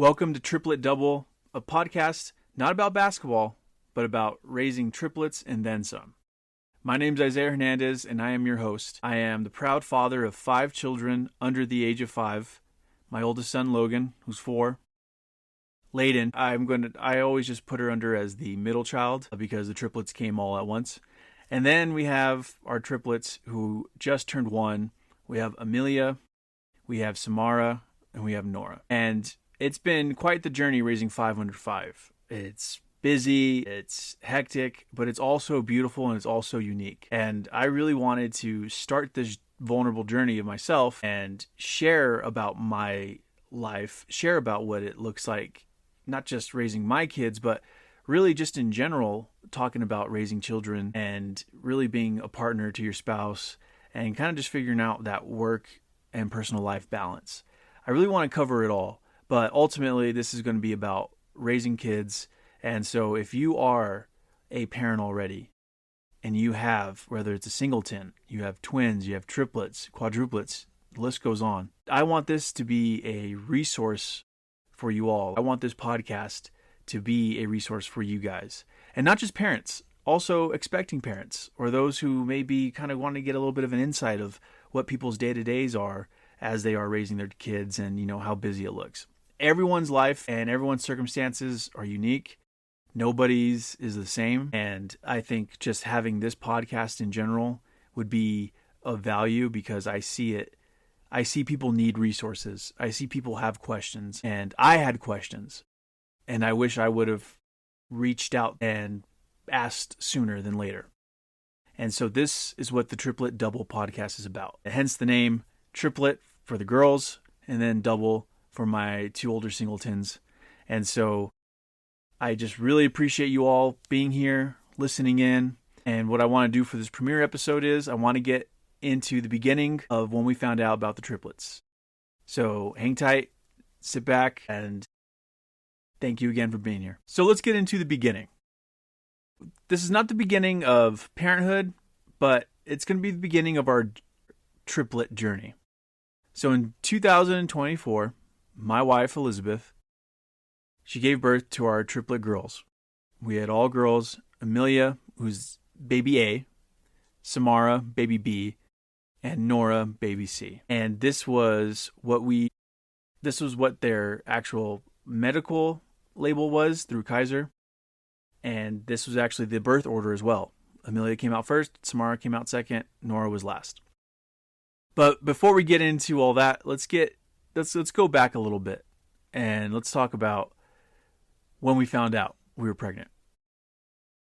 Welcome to Triplet Double, a podcast not about basketball, but about raising triplets and then some. My name's Isaiah Hernandez, and I am your host. I am the proud father of 5 children under the age of 5. My oldest son, Logan, who's 4. Layden, I always just put her under as the middle child because the triplets came all at once. And then we have our triplets who just turned 1. We have Amelia, we have Samara, and we have Nora. And it's been quite the journey raising 5 under 5. It's busy, it's hectic, but it's also beautiful and it's also unique. And I really wanted to start this vulnerable journey of myself and share about my life, share about what it looks like, not just raising my kids, but really just in general, talking about raising children and really being a partner to your spouse and kind of just figuring out that work and personal life balance. I really want to cover it all. But ultimately, this is going to be about raising kids. And so if you are a parent already and you have, whether it's a singleton, you have twins, you have triplets, quadruplets, the list goes on. I want this to be a resource for you all. I want this podcast to be a resource for you guys. And not just parents, also expecting parents or those who maybe kind of want to get a little bit of an insight of what people's day-to-days are as they are raising their kids and, how busy it looks. Everyone's life and everyone's circumstances are unique. Nobody's is the same. And I think just having this podcast in general would be of value because I see it. I see people need resources. I see people have questions. And I had questions. And I wish I would have reached out and asked sooner than later. And so this is what the Triplet Double podcast is about. Hence the name, Triplet for the girls, and then Double for my 2 older singletons. And so I just really appreciate you all being here, listening in. And what I want to do for this premiere episode is I want to get into the beginning of when we found out about the triplets. So hang tight, sit back, and thank you again for being here. So let's get into the beginning. This is not the beginning of parenthood, but it's going to be the beginning of our triplet journey. So in 2024, my wife, Elizabeth, she gave birth to our triplet girls. We had all girls, Amelia, who's baby A, Samara, baby B, and Nora, baby C. And this was what their actual medical label was through Kaiser. And this was actually the birth order as well. Amelia came out first, Samara came out second, Nora was last. But before we get into all that, let's go back a little bit and let's talk about when we found out we were pregnant.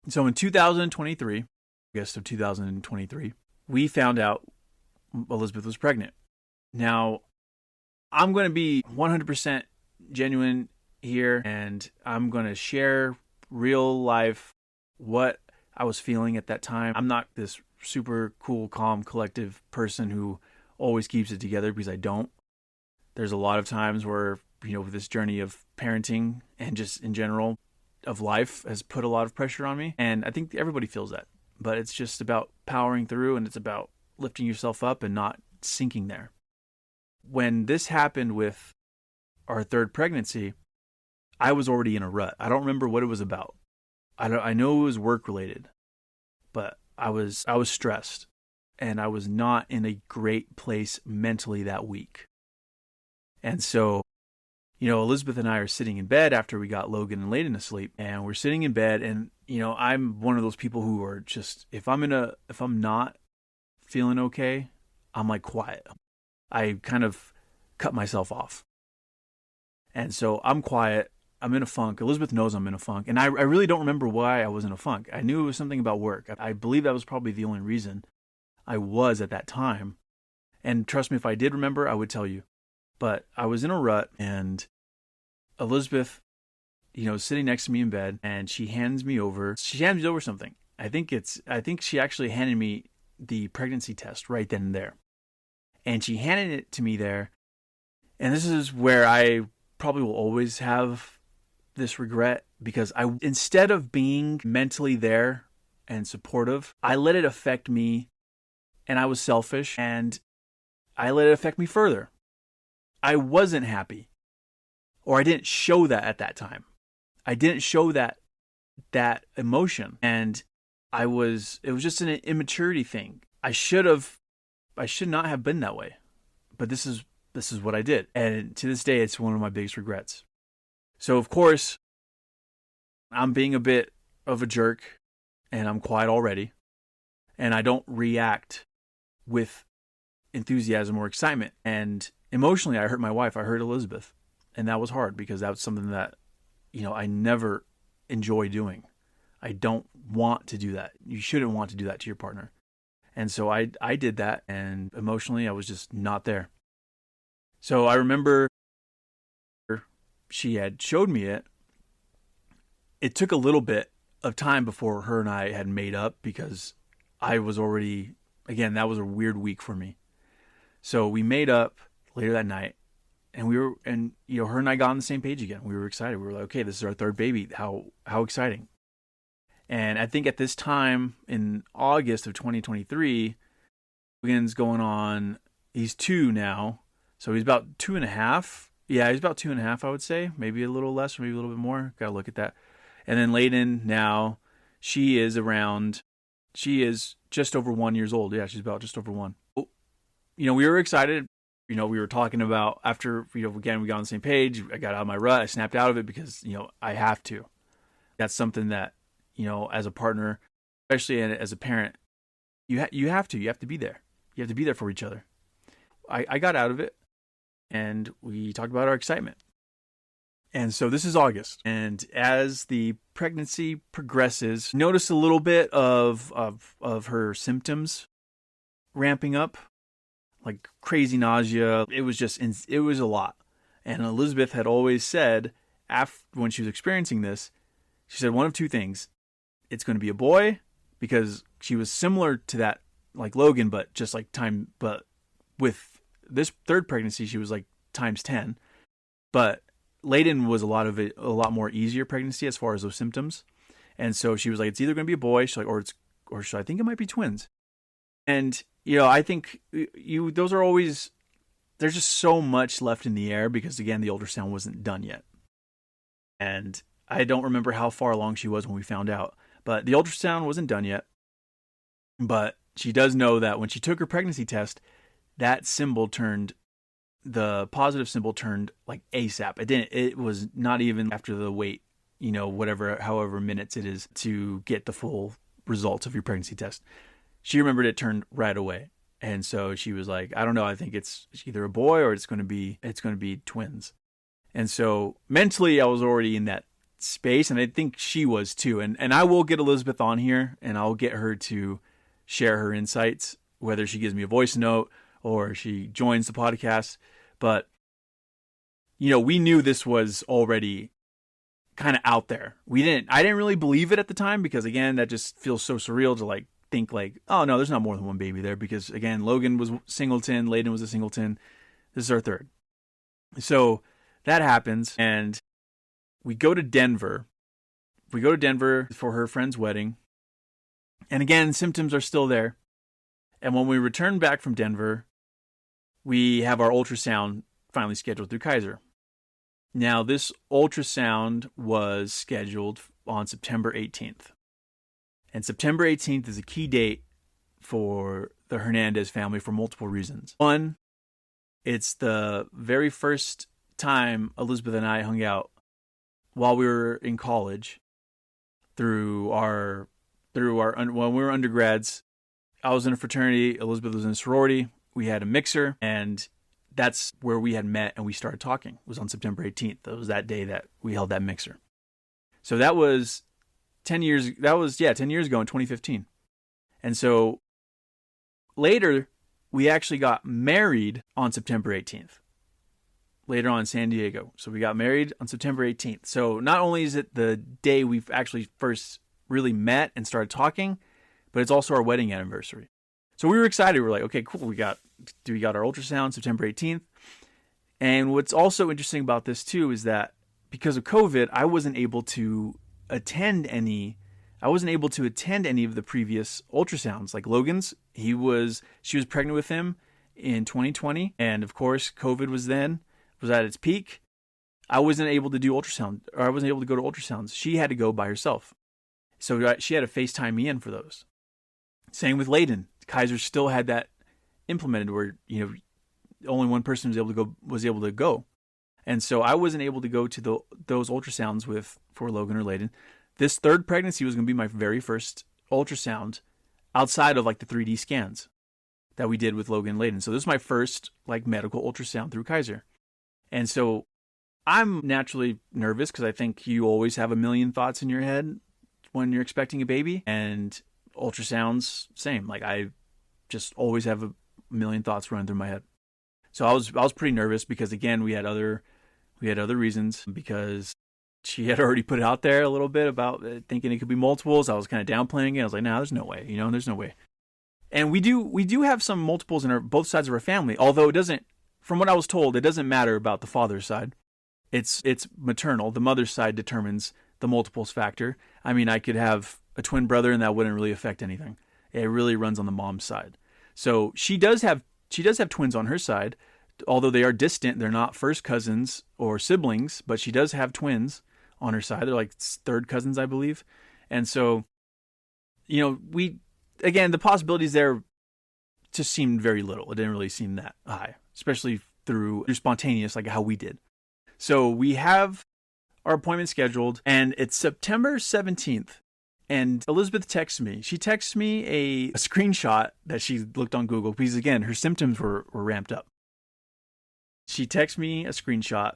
So in 2023, August of 2023, we found out Elizabeth was pregnant. Now, I'm going to be 100% genuine here and I'm going to share real life what I was feeling at that time. I'm not this super cool, calm, collective person who always keeps it together because I don't. There's a lot of times where, this journey of parenting and just in general of life has put a lot of pressure on me. And I think everybody feels that. But it's just about powering through and it's about lifting yourself up and not sinking there. When this happened with our 3rd pregnancy, I was already in a rut. I don't remember what it was about. I know it was work related, but I was stressed and I was not in a great place mentally that week. And so, Elizabeth and I are sitting in bed after we got Logan and Layden asleep, and we're sitting in bed and, I'm one of those people who are just, if I'm not feeling okay, I'm like quiet. I kind of cut myself off. And so I'm quiet. I'm in a funk. Elizabeth knows I'm in a funk. And I really don't remember why I was in a funk. I knew it was something about work. I believe that was probably the only reason I was at that time. And trust me, if I did remember, I would tell you. But I was in a rut and Elizabeth, sitting next to me in bed and she hands me over something. I think she actually handed me the pregnancy test right then and there. And she handed it to me there. And this is where I probably will always have this regret because instead of being mentally there and supportive, I let it affect me and I was selfish and I let it affect me further. I wasn't happy. or I didn't show that at that time. I didn't show that emotion, and it was just an immaturity thing. I should not have been that way, but this is what I did, and to this day, it's one of my biggest regrets. So of course, I'm being a bit of a jerk, and I'm quiet already, and I don't react with enthusiasm or excitement. And emotionally, I hurt my wife. I hurt Elizabeth, and that was hard because that was something that, I never enjoy doing. I don't want to do that. You shouldn't want to do that to your partner. And so I did that, and emotionally, I was just not there. So I remember she had showed me it. It took a little bit of time before her and I had made up because I was already, again, that was a weird week for me. So we made up later that night, and her and I got on the same page again. We were excited. We were like, okay, this is our third baby. How exciting. And I think at this time in August of 2023, Logan's going on, he's 2 now. So he's about 2.5. Yeah, he's about 2.5, I would say. Maybe a little less, maybe a little bit more. Got to look at that. And then Layden now, she is just over 1 year old. Yeah, she's about just over 1. We were excited. We were talking about after, again, we got on the same page. I got out of my rut. I snapped out of it because, I have to. That's something that, as a partner, especially as a parent, you have to be there. You have to be there for each other. I got out of it, and we talked about our excitement. And so this is August, and as the pregnancy progresses, notice a little bit of her symptoms ramping up, like crazy nausea. It was a lot. And Elizabeth had always said, when she was experiencing this, she said one of two things. It's going to be a boy, because she was similar to that, like Logan, but just like but with this third pregnancy, she was like times 10. But Layden was a lot more easier pregnancy as far as those symptoms. And so she was like, it's either going to be a boy, she's like, or I think it might be twins. And, I think those are always, there's just so much left in the air because, again, the ultrasound wasn't done yet. And I don't remember how far along she was when we found out, but the ultrasound wasn't done yet. But she does know that when she took her pregnancy test, that symbol the positive symbol turned like ASAP. It was not even after the wait, however minutes it is to get the full results of your pregnancy test. She remembered it turned right away. And so she was like, I don't know, I think it's either a boy or it's going to be twins. And so mentally I was already in that space, and I think she was too. And I will get Elizabeth on here, and I'll get her to share her insights, whether she gives me a voice note or she joins the podcast. But, we knew this was already kind of out there. I didn't really believe it at the time because, again, that just feels so surreal to like think like, oh no, there's not more than one baby there, because again, Logan was singleton, Layden was a singleton. This is our third. So that happens, and we go to Denver. We go to Denver for her friend's wedding. And again, symptoms are still there. And when we return back from Denver, we have our ultrasound finally scheduled through Kaiser. Now, this ultrasound was scheduled on September 18th. And September 18th is a key date for the Hernandez family for multiple reasons. One, it's the very first time Elizabeth and I hung out while we were in college when we were undergrads. I was in a fraternity, Elizabeth was in a sorority. We had a mixer, and that's where we had met and we started talking. It was on September 18th. That was that day that we held that mixer. So that was 10 years ago in 2015. And so later, we actually got married on September 18th. Later on in San Diego. So we got married on September 18th. So not only is it the day we've actually first really met and started talking, but it's also our wedding anniversary. So we were excited. We were like, okay, cool. We got our ultrasound September 18th. And what's also interesting about this too is that because of COVID, I wasn't able to attend any of the previous ultrasounds. Like Logan's, she was pregnant with him in 2020. And of course, COVID was at its peak. I wasn't able to do ultrasound, or I wasn't able to go to ultrasounds. She had to go by herself. So she had to FaceTime me in for those. Same with Layden. Kaiser still had that implemented where, only one person was able to go. And so I wasn't able to go to those ultrasounds for Logan or Layden. This third pregnancy was going to be my very first ultrasound outside of like the 3D scans that we did with Logan and Layden. So this is my first like medical ultrasound through Kaiser. And so I'm naturally nervous because I think you always have a million thoughts in your head when you're expecting a baby, and ultrasounds, same. Like I just always have a million thoughts running through my head. So I was pretty nervous because again, we had other reasons, because she had already put it out there a little bit about thinking it could be multiples. I was kind of downplaying it. I was like, nah, there's no way, there's no way. And we do have some multiples in both sides of our family, although it doesn't, from what I was told, it doesn't matter about the father's side. It's maternal. The mother's side determines the multiples factor. I mean, I could have a twin brother and that wouldn't really affect anything. It really runs on the mom's side. So she does have twins on her side, although they are distant. They're not first cousins or siblings, but she does have twins on her side. They're like third cousins, I believe. And so, the possibilities there just seemed very little. It didn't really seem that high, especially through spontaneous, like how we did. So we have our appointment scheduled, and it's September 17th. And Elizabeth texts me. She texts me a screenshot that she looked on Google because, again, her symptoms were ramped up. She texts me a screenshot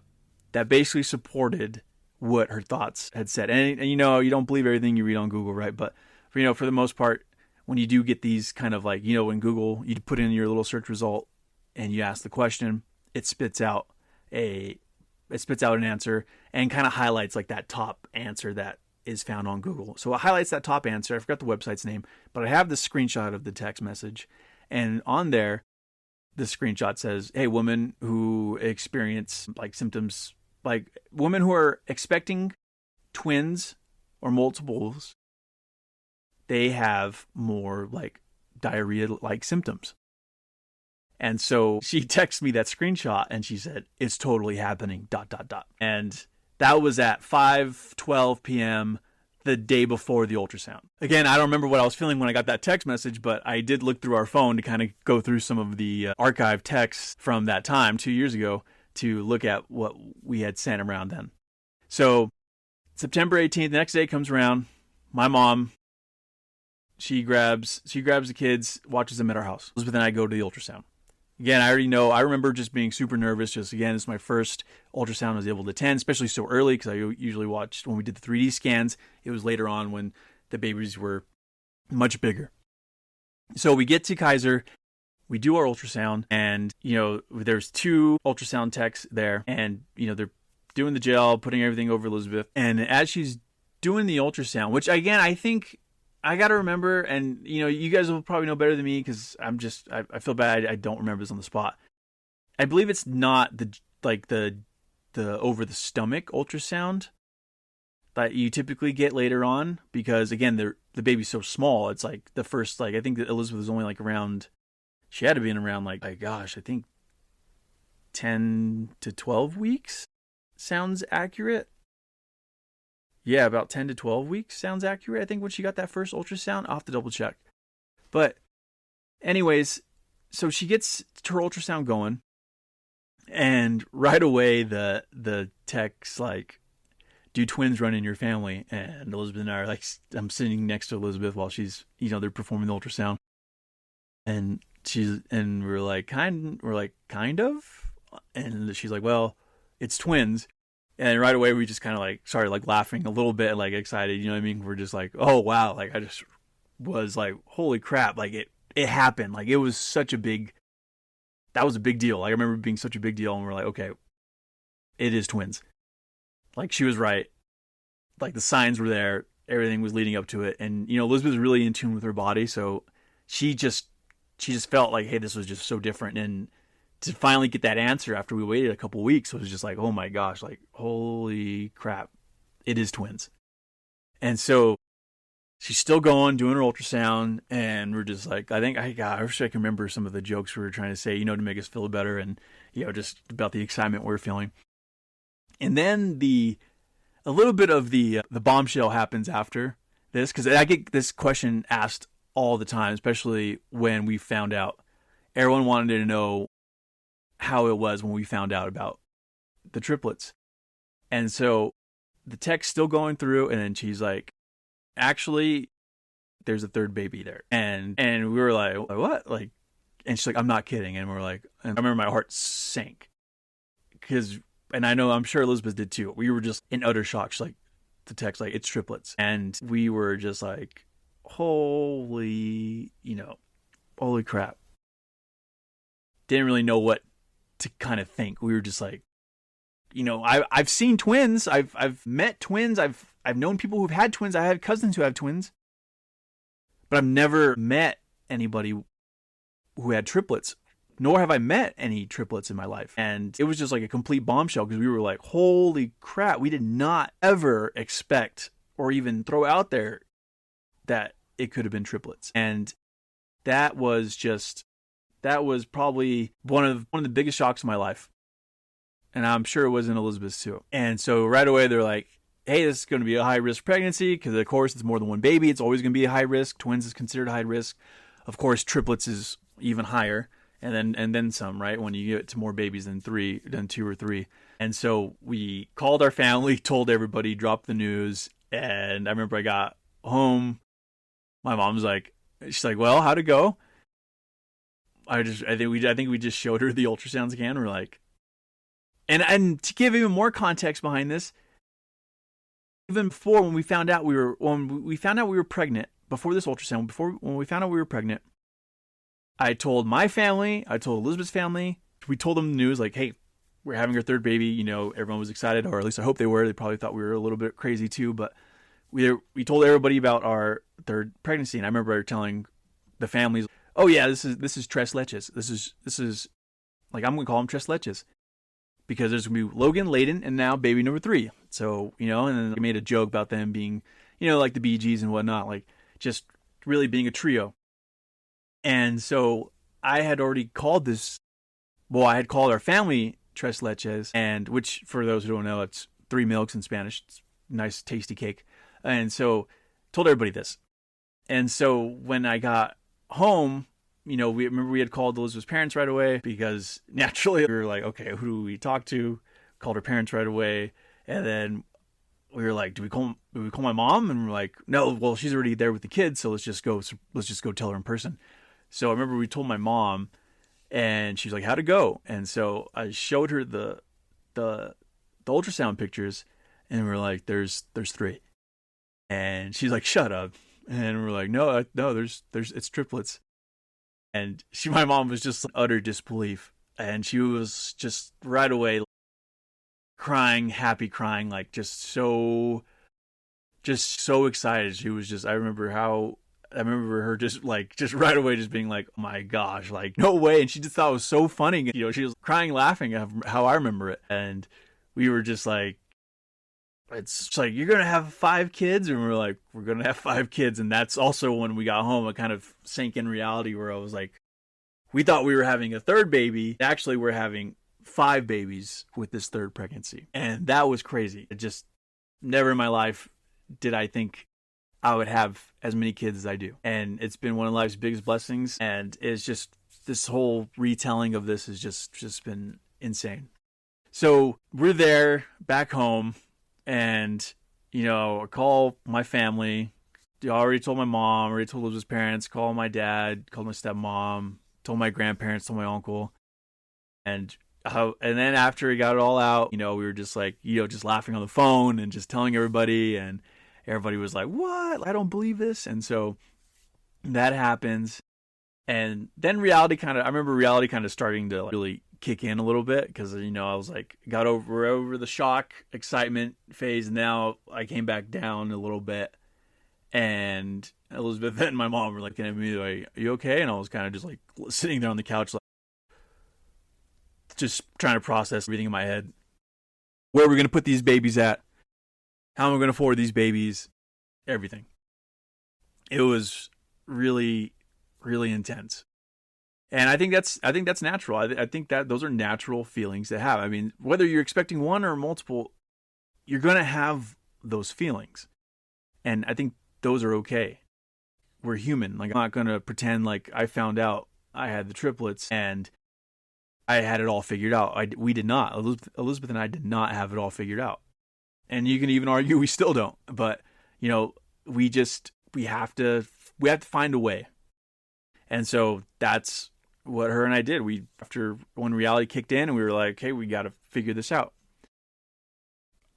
that basically supported what her thoughts had said. And you don't believe everything you read on Google, right? But, for the most part, when you do get these kind of like, when Google, you put in your little search result and you ask the question, it spits out an answer and kind of highlights like that top answer that is found on Google. So it highlights that top answer. I forgot the website's name, but I have the screenshot of the text message. And on there, the screenshot says, hey, women who experience like symptoms, like women who are expecting twins or multiples, they have more like diarrhea-like symptoms. And so she texted me that screenshot and she said, it's totally happening, ... And that was at 5:12 p.m. the day before the ultrasound. Again, I don't remember what I was feeling when I got that text message, but I did look through our phone to kind of go through some of the archived texts from that time 2 years ago to look at what we had sent around then. So September 18th, the next day comes around. My mom, she grabs the kids, watches them at our house. Elizabeth and I go to the ultrasound. Again, I already know. I remember just being super nervous. Just again, it's my first ultrasound I was able to attend, especially so early because I usually watched when we did the 3D scans. It was later on when the babies were much bigger. So we get to Kaiser, we do our ultrasound, and there's 2 ultrasound techs there, and they're doing the gel, putting everything over Elizabeth, and as she's doing the ultrasound, which again I think I got to remember, and you guys will probably know better than me because I feel bad I don't remember this on the spot. I believe it's not the over the stomach ultrasound that you typically get later on, because again the baby's so small. It's like the first, like I think that Elizabeth was only like around, she had to be in around like gosh, I think 10 to 12 weeks sounds accurate. Yeah, about 10 to 12 weeks sounds accurate, I think, when she got that first ultrasound. I'll have to double check. But anyways, so she gets her ultrasound going, and right away the tech's like, do twins run in your family? And Elizabeth and I are like, I'm sitting next to Elizabeth while she's, they're performing the ultrasound. And we're like, kind of? And she's like, well, it's twins. And right away, we just kind of like started like laughing a little bit, like excited. You know what I mean? We're just like, oh, wow. Like I just was like, holy crap. Like it happened. Like it was that was a big deal. Like, I remember it being such a big deal. And we're like, okay, it is twins. Like she was right. Like the signs were there. Everything was leading up to it. And, Elizabeth was really in tune with her body. So she just felt like, hey, this was just so different. And to finally get that answer after we waited a couple weeks was just like, oh my gosh, like, holy crap, it is twins. And so she's still going, doing her ultrasound, and we're just like, I wish I can remember some of the jokes we were trying to say, to make us feel better, and, just about the excitement we're feeling. And then a little bit of the bombshell happens after this, because I get this question asked all the time, especially when we found out. Everyone wanted to know how it was when we found out about the triplets. And so the text still going through, and then she's like, actually, there's a third baby there. And we were like, what? Like, and she's like, I'm not kidding. And we're like, and I remember my heart sank. And I'm sure Elizabeth did too. We were just in utter shock. She's like, the text, like, it's triplets. And we were just like, holy crap. Didn't really know what to kind of think. We were just like, I've seen twins. I've met twins. I've known people who've had twins. I have cousins who have twins. But I've never met anybody who had triplets. Nor have I met any triplets in my life. And it was just like a complete bombshell, because we were like, holy crap, we did not ever expect or even throw out there that it could have been triplets. And that was probably one of the biggest shocks of my life. And I'm sure it was in Elizabeth's too. And so right away they're like, hey, this is going to be a high risk pregnancy, because of course it's more than one baby. It's always going to be a high risk. Twins is considered high risk. Of course, triplets is even higher. And then some, right? When you get to more babies than two or three. And so we called our family, told everybody, dropped the news. And I remember I got home. My mom's like, she's like, well, how'd it go? I think we just showed her the ultrasound scan. We're like, and to give even more context behind this, even before when we found out we were pregnant, before this ultrasound, when we found out we were pregnant, I told my family, I told Elizabeth's family, we told them the news, like, hey, we're having our third baby. Everyone was excited, or at least I hope they were. They probably thought we were a little bit crazy too, but we told everybody about our third pregnancy. And I remember telling the families, oh yeah, this is tres leches. This is like, I'm going to call them tres leches, because there's going to be Logan, Layden, and now baby number 3. So, and then I made a joke about them being, like the Bee Gees and whatnot, like just really being a trio. And so I had already called I had called our family tres leches, and which, for those who don't know, it's 3 milks in Spanish. It's a nice, tasty cake. And so told everybody this. And so when I got home, we had called Elizabeth's parents right away, because naturally we were like, okay, who do we talk to? Called her parents right away. And then we were like, do we call my mom? And we're like, no, well, she's already there with the kids, so let's just go tell her in person. So I remember we told my mom, and she's like, how'd it go? And so I showed her the ultrasound pictures, and we're like, there's 3. And she's like, shut up. And we're like, no, it's triplets. And my mom was just utter disbelief. And she was just right away crying, like just so excited. She was just, I remember her just right away just being like, oh my gosh, like, no way. And she just thought it was so funny. She was crying, laughing at how I remember it. And we were just like, it's like, you're going to have 5 kids? And we're like, we're going to have 5 kids. And that's also when we got home, it kind of sank in reality, where I was like, we thought we were having a third baby. Actually, we're having 5 babies with this third pregnancy. And that was crazy. It just never in my life did I think I would have as many kids as I do. And it's been one of life's biggest blessings. And it's just, this whole retelling of this has just been insane. So we're there back home, and, I call my family. I already told my mom, already told Elizabeth's parents, called my dad, called my stepmom, told my grandparents, told my uncle. And then after he got it all out, we were just like, just laughing on the phone and just telling everybody, and everybody was like, what? I don't believe this. And so that happens. And then reality kind of starting to really kick in a little bit, because, I was like, got over the shock, excitement phase. And now I came back down a little bit, and Elizabeth and my mom were looking at me like, are you okay? And I was kind of just like sitting there on the couch, like, just trying to process everything in my head. Where are we going to put these babies at? How am I going to afford these babies? Everything. It was really, really intense. And I think that's natural. I think that those are natural feelings to have. I mean, whether you're expecting one or multiple, you're going to have those feelings. And I think those are okay. We're human. Like, I'm not going to pretend like I found out I had the triplets and I had it all figured out. We did not. Elizabeth and I did not have it all figured out. And you can even argue we still don't. But, we have to find a way. And so that's what her and I did. When reality kicked in and we were like, hey, we got to figure this out.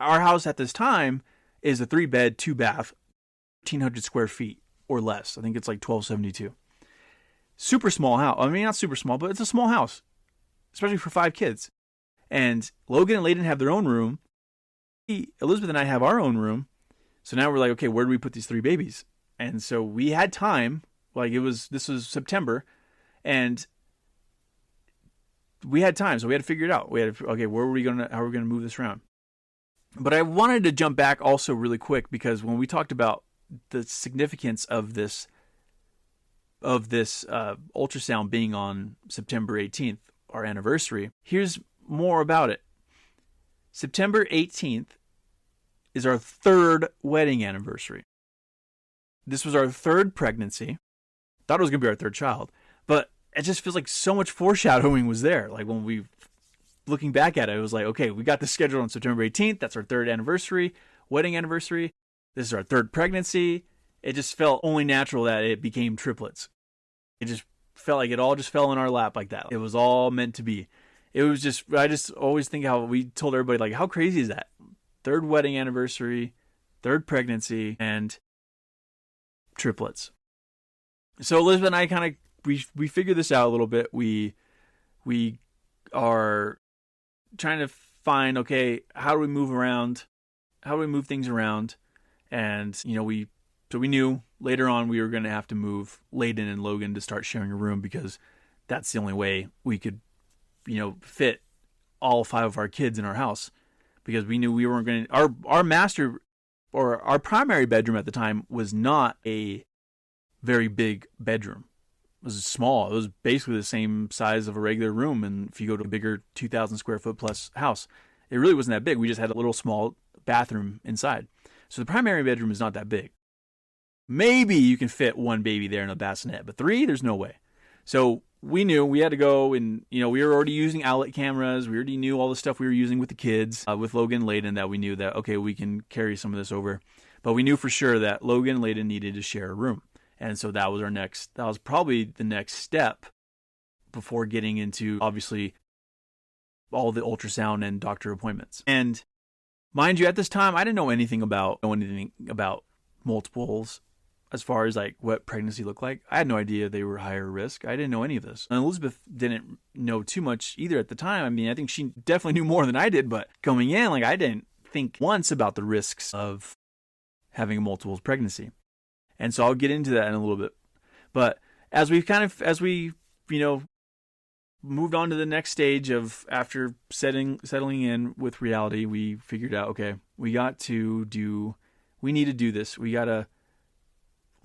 Our house at this time is a 3-bed, 2-bath, 1,500 square feet or less. I think it's like 1,272. Super small house. I mean, not super small, but it's a small house, especially for 5 kids. And Logan and Layden have their own room. Elizabeth and I have our own room. So now we're like, okay, where do we put these 3 babies? And so we had time. Like, this was September, and we had time, so we had to figure it out. We had to, okay, how are we gonna move this around? But I wanted to jump back also really quick, because when we talked about the significance of this ultrasound being on September 18th, our anniversary, here's more about it. September 18th is our 3rd wedding anniversary. This was our 3rd pregnancy. Thought it was going to be our 3rd child. But it just feels like so much foreshadowing was there. Like, when looking back at it, it was like, okay, we got this scheduled on September 18th. That's our 3rd anniversary, wedding anniversary. This is our 3rd pregnancy. It just felt only natural that it became triplets. It just felt like it all just fell in our lap like that. It was all meant to be. It was just, I just always think how we told everybody, like, how crazy is that? 3rd wedding anniversary, 3rd pregnancy, and triplets. So Elizabeth and I kind of, we figured this out a little bit. We are trying to find, okay, how do we move around? How do we move things around? And, we knew later on we were going to have to move Layden and Logan to start sharing a room, because that's the only way we could, fit all 5 of our kids in our house, because we knew we weren't going to, our master, or our primary bedroom at the time, was not a very big bedroom. It was small. It was basically the same size of a regular room. And if you go to a bigger 2,000 square foot plus house, it really wasn't that big. We just had a little small bathroom inside. So the primary bedroom is not that big. Maybe you can fit 1 baby there in a bassinet, but 3, there's no way. So we knew we had to go, and, we were already using outlet cameras. We already knew all the stuff we were using with the kids, with Logan and Layden, that we knew that, okay, we can carry some of this over. But we knew for sure that Logan and Layden needed to share a room. And so that was probably the next step before getting into, obviously, all the ultrasound and doctor appointments. And mind you, at this time, I didn't know anything about multiples as far as like what pregnancy looked like. I had no idea they were higher risk. I didn't know any of this. And Elizabeth didn't know too much either at the time. I mean, I think she definitely knew more than I did, but going in, like, I didn't think once about the risks of having a multiples pregnancy. And so I'll get into that in a little bit. But as we moved on to the next stage of, after settling in with reality, we figured out, okay, we need to do this. We got to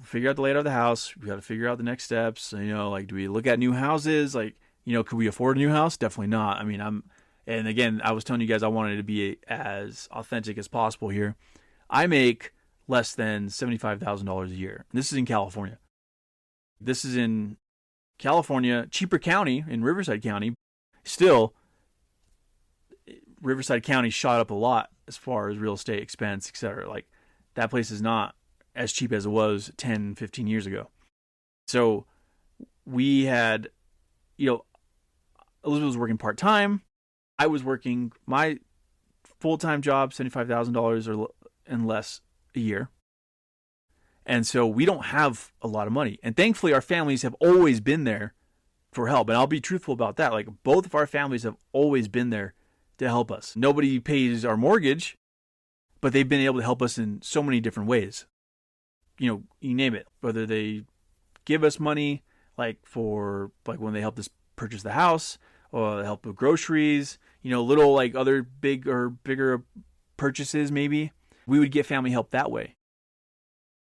figure out the layout of the house. We got to figure out the next steps. Like, do we look at new houses? Like, could we afford a new house? Definitely not. I mean, and again, I was telling you guys I wanted to be as authentic as possible here. I make less than $75,000 a year. This is in California. This is in California, cheaper county in Riverside County. Still, Riverside County shot up a lot as far as real estate expense, etc. Like, that place is not as cheap as it was 10, 15 years ago. So we had, Elizabeth was working part-time. I was working my full-time job, $75,000 or and less a year. And so we don't have a lot of money. And thankfully, our families have always been there for help. And I'll be truthful about that. Like, both of our families have always been there to help us. Nobody pays our mortgage, but they've been able to help us in so many different ways. You name it. Whether they give us money, like when they helped us purchase the house, or help with groceries, little like other bigger purchases maybe. We would get family help that way.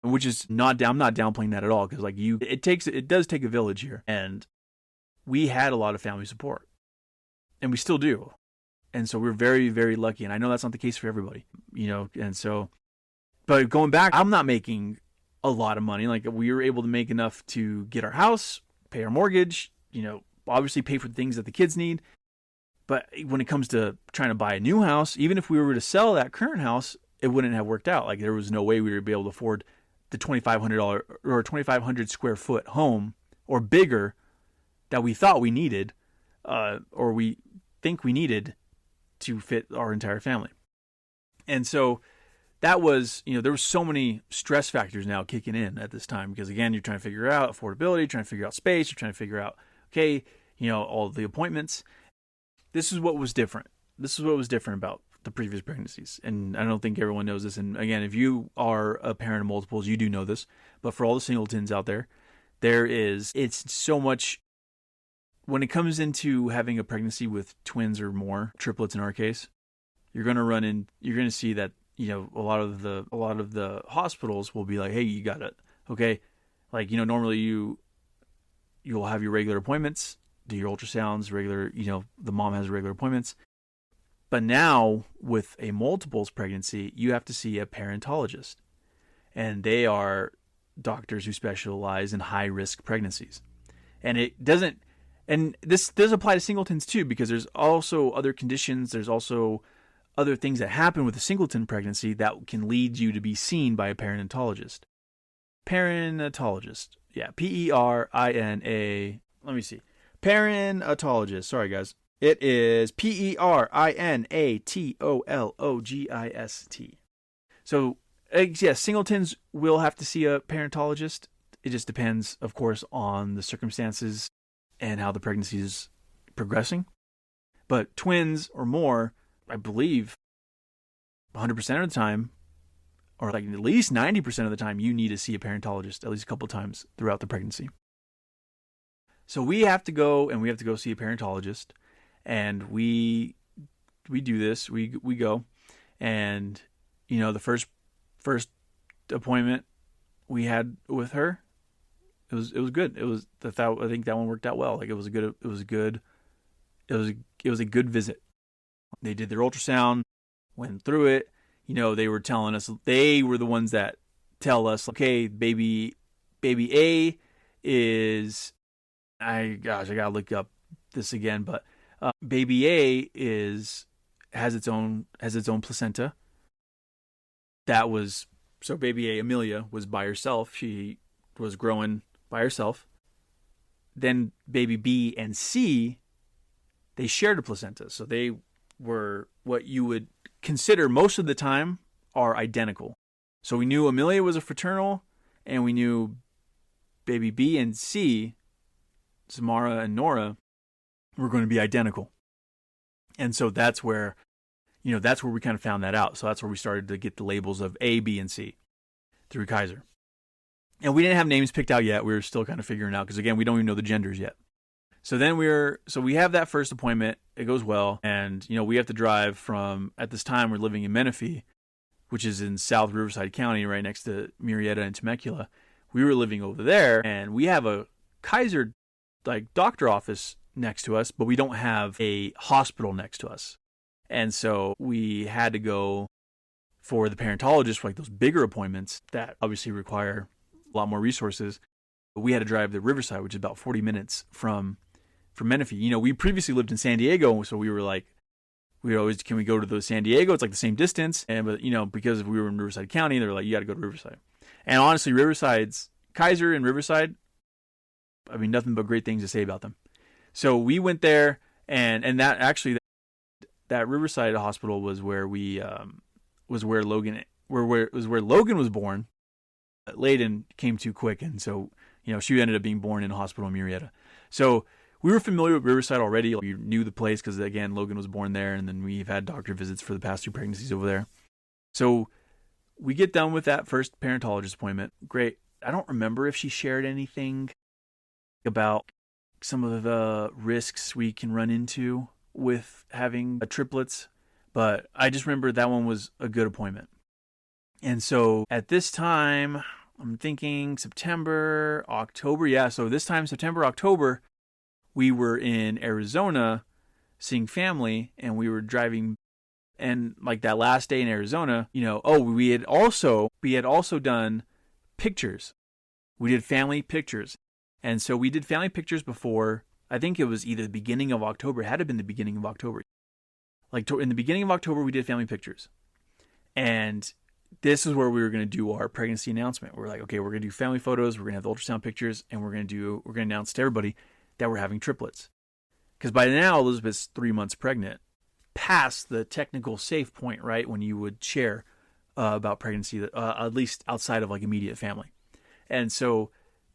Which is I'm not downplaying that at all, because like it does take a village here. And we had a lot of family support, and we still do. And so we're very, very lucky. And I know that's not the case for everybody, and so, but going back, I'm not making a lot of money. Like, we were able to make enough to get our house, pay our mortgage, obviously pay for the things that the kids need. But when it comes to trying to buy a new house, even if we were to sell that current house, it wouldn't have worked out. Like, there was no way we would be able to afford the $2,500 or 2,500 square foot home or bigger that we thought we needed, or we think we needed to fit our entire family. And so that was, there were so many stress factors now kicking in at this time, because again, you're trying to figure out affordability, trying to figure out space, you're trying to figure out, all the appointments. This is what was different. This is what was different about the previous pregnancies. And I don't think everyone knows this. And again, if you are a parent of multiples, you do know this. But for all the singletons out there, it's so much, when it comes into having a pregnancy with twins or more, triplets in our case, you're going to see that, a lot of the hospitals will be like, hey, you got it. Okay. Like, normally you'll have your regular appointments, do your ultrasounds, regular, the mom has regular appointments. But now with a multiples pregnancy, you have to see a parentologist, and they are doctors who specialize in high risk pregnancies. And this does apply to singletons too, because there's also other conditions. There's also other things that happen with a singleton pregnancy that can lead you to be seen by a perinatologist. Perinatologist. Yeah. P-E-R-I-N-A. Let me see. Perinatologist. Sorry, guys. It is Perinatologist. So, yes, singletons will have to see a perinatologist. It just depends, of course, on the circumstances and how the pregnancy is progressing. But twins or more, I believe 100% of the time, or like at least 90% of the time, you need to see a perinatologist at least a couple of times throughout the pregnancy. So we have to go see a perinatologist, and we do this. We go, and the first appointment we had with her, it was good. I think that one worked out well. Like, it was a good visit. They did their ultrasound, went through it. They were telling us, they were the ones that tell us, okay, baby A is, I gotta look up this again, but baby A has its own placenta. So baby A, Amelia, was by herself. She was growing by herself. Then baby B and C, they shared a placenta. So they were what you would consider most of the time are identical. So we knew Amelia was a fraternal, and we knew baby B and C, Samara and Nora, were going to be identical. And so that's where we kind of found that out. So that's where we started to get the labels of A, B, and C through Kaiser. And we didn't have names picked out yet. We were still kind of figuring out, because again, we don't even know the genders yet. So then we have that first appointment. It goes well. And, we have to drive from, at this time, we're living in Menifee, which is in South Riverside County, right next to Murrieta and Temecula. We were living over there, and we have a Kaiser, doctor office next to us, but we don't have a hospital next to us. And so we had to go for the perinatologist for those bigger appointments that obviously require a lot more resources. But we had to drive to Riverside, which is about 40 minutes from Menifee. We previously lived in San Diego, so we were like, can we go to San Diego? It's the same distance. But because we were in Riverside County, they were like, you got to go to Riverside. And honestly, Kaiser and Riverside, nothing but great things to say about them. So we went there, and that actually, that Riverside hospital was where Logan was born. Layden came too quick, and so she ended up being born in a hospital in Murrieta. So we were familiar with Riverside already. We knew the place because, again, Logan was born there, and then we've had doctor visits for the past 2 pregnancies over there. So we get done with that first perinatologist appointment. Great. I don't remember if she shared anything about some of the risks we can run into with having triplets, but I just remember that one was a good appointment. And so at this time, I'm thinking September, October. Yeah, so this time, September, October, we were in Arizona seeing family, and we were driving, and like that last day in Arizona, we had also done pictures. We did family pictures. And so we did family pictures before, I think it was either the beginning of October. It had to have been the beginning of October. Like in the beginning of October, we did family pictures. And this is where we were going to do our pregnancy announcement. We're like, okay, we're going to do family photos. We're going to have the ultrasound pictures, and we're going to announce to everybody that we're having triplets. Because by now, Elizabeth's 3 months pregnant, past the technical safe point, right? When you would share about pregnancy, at least outside of like immediate family. And so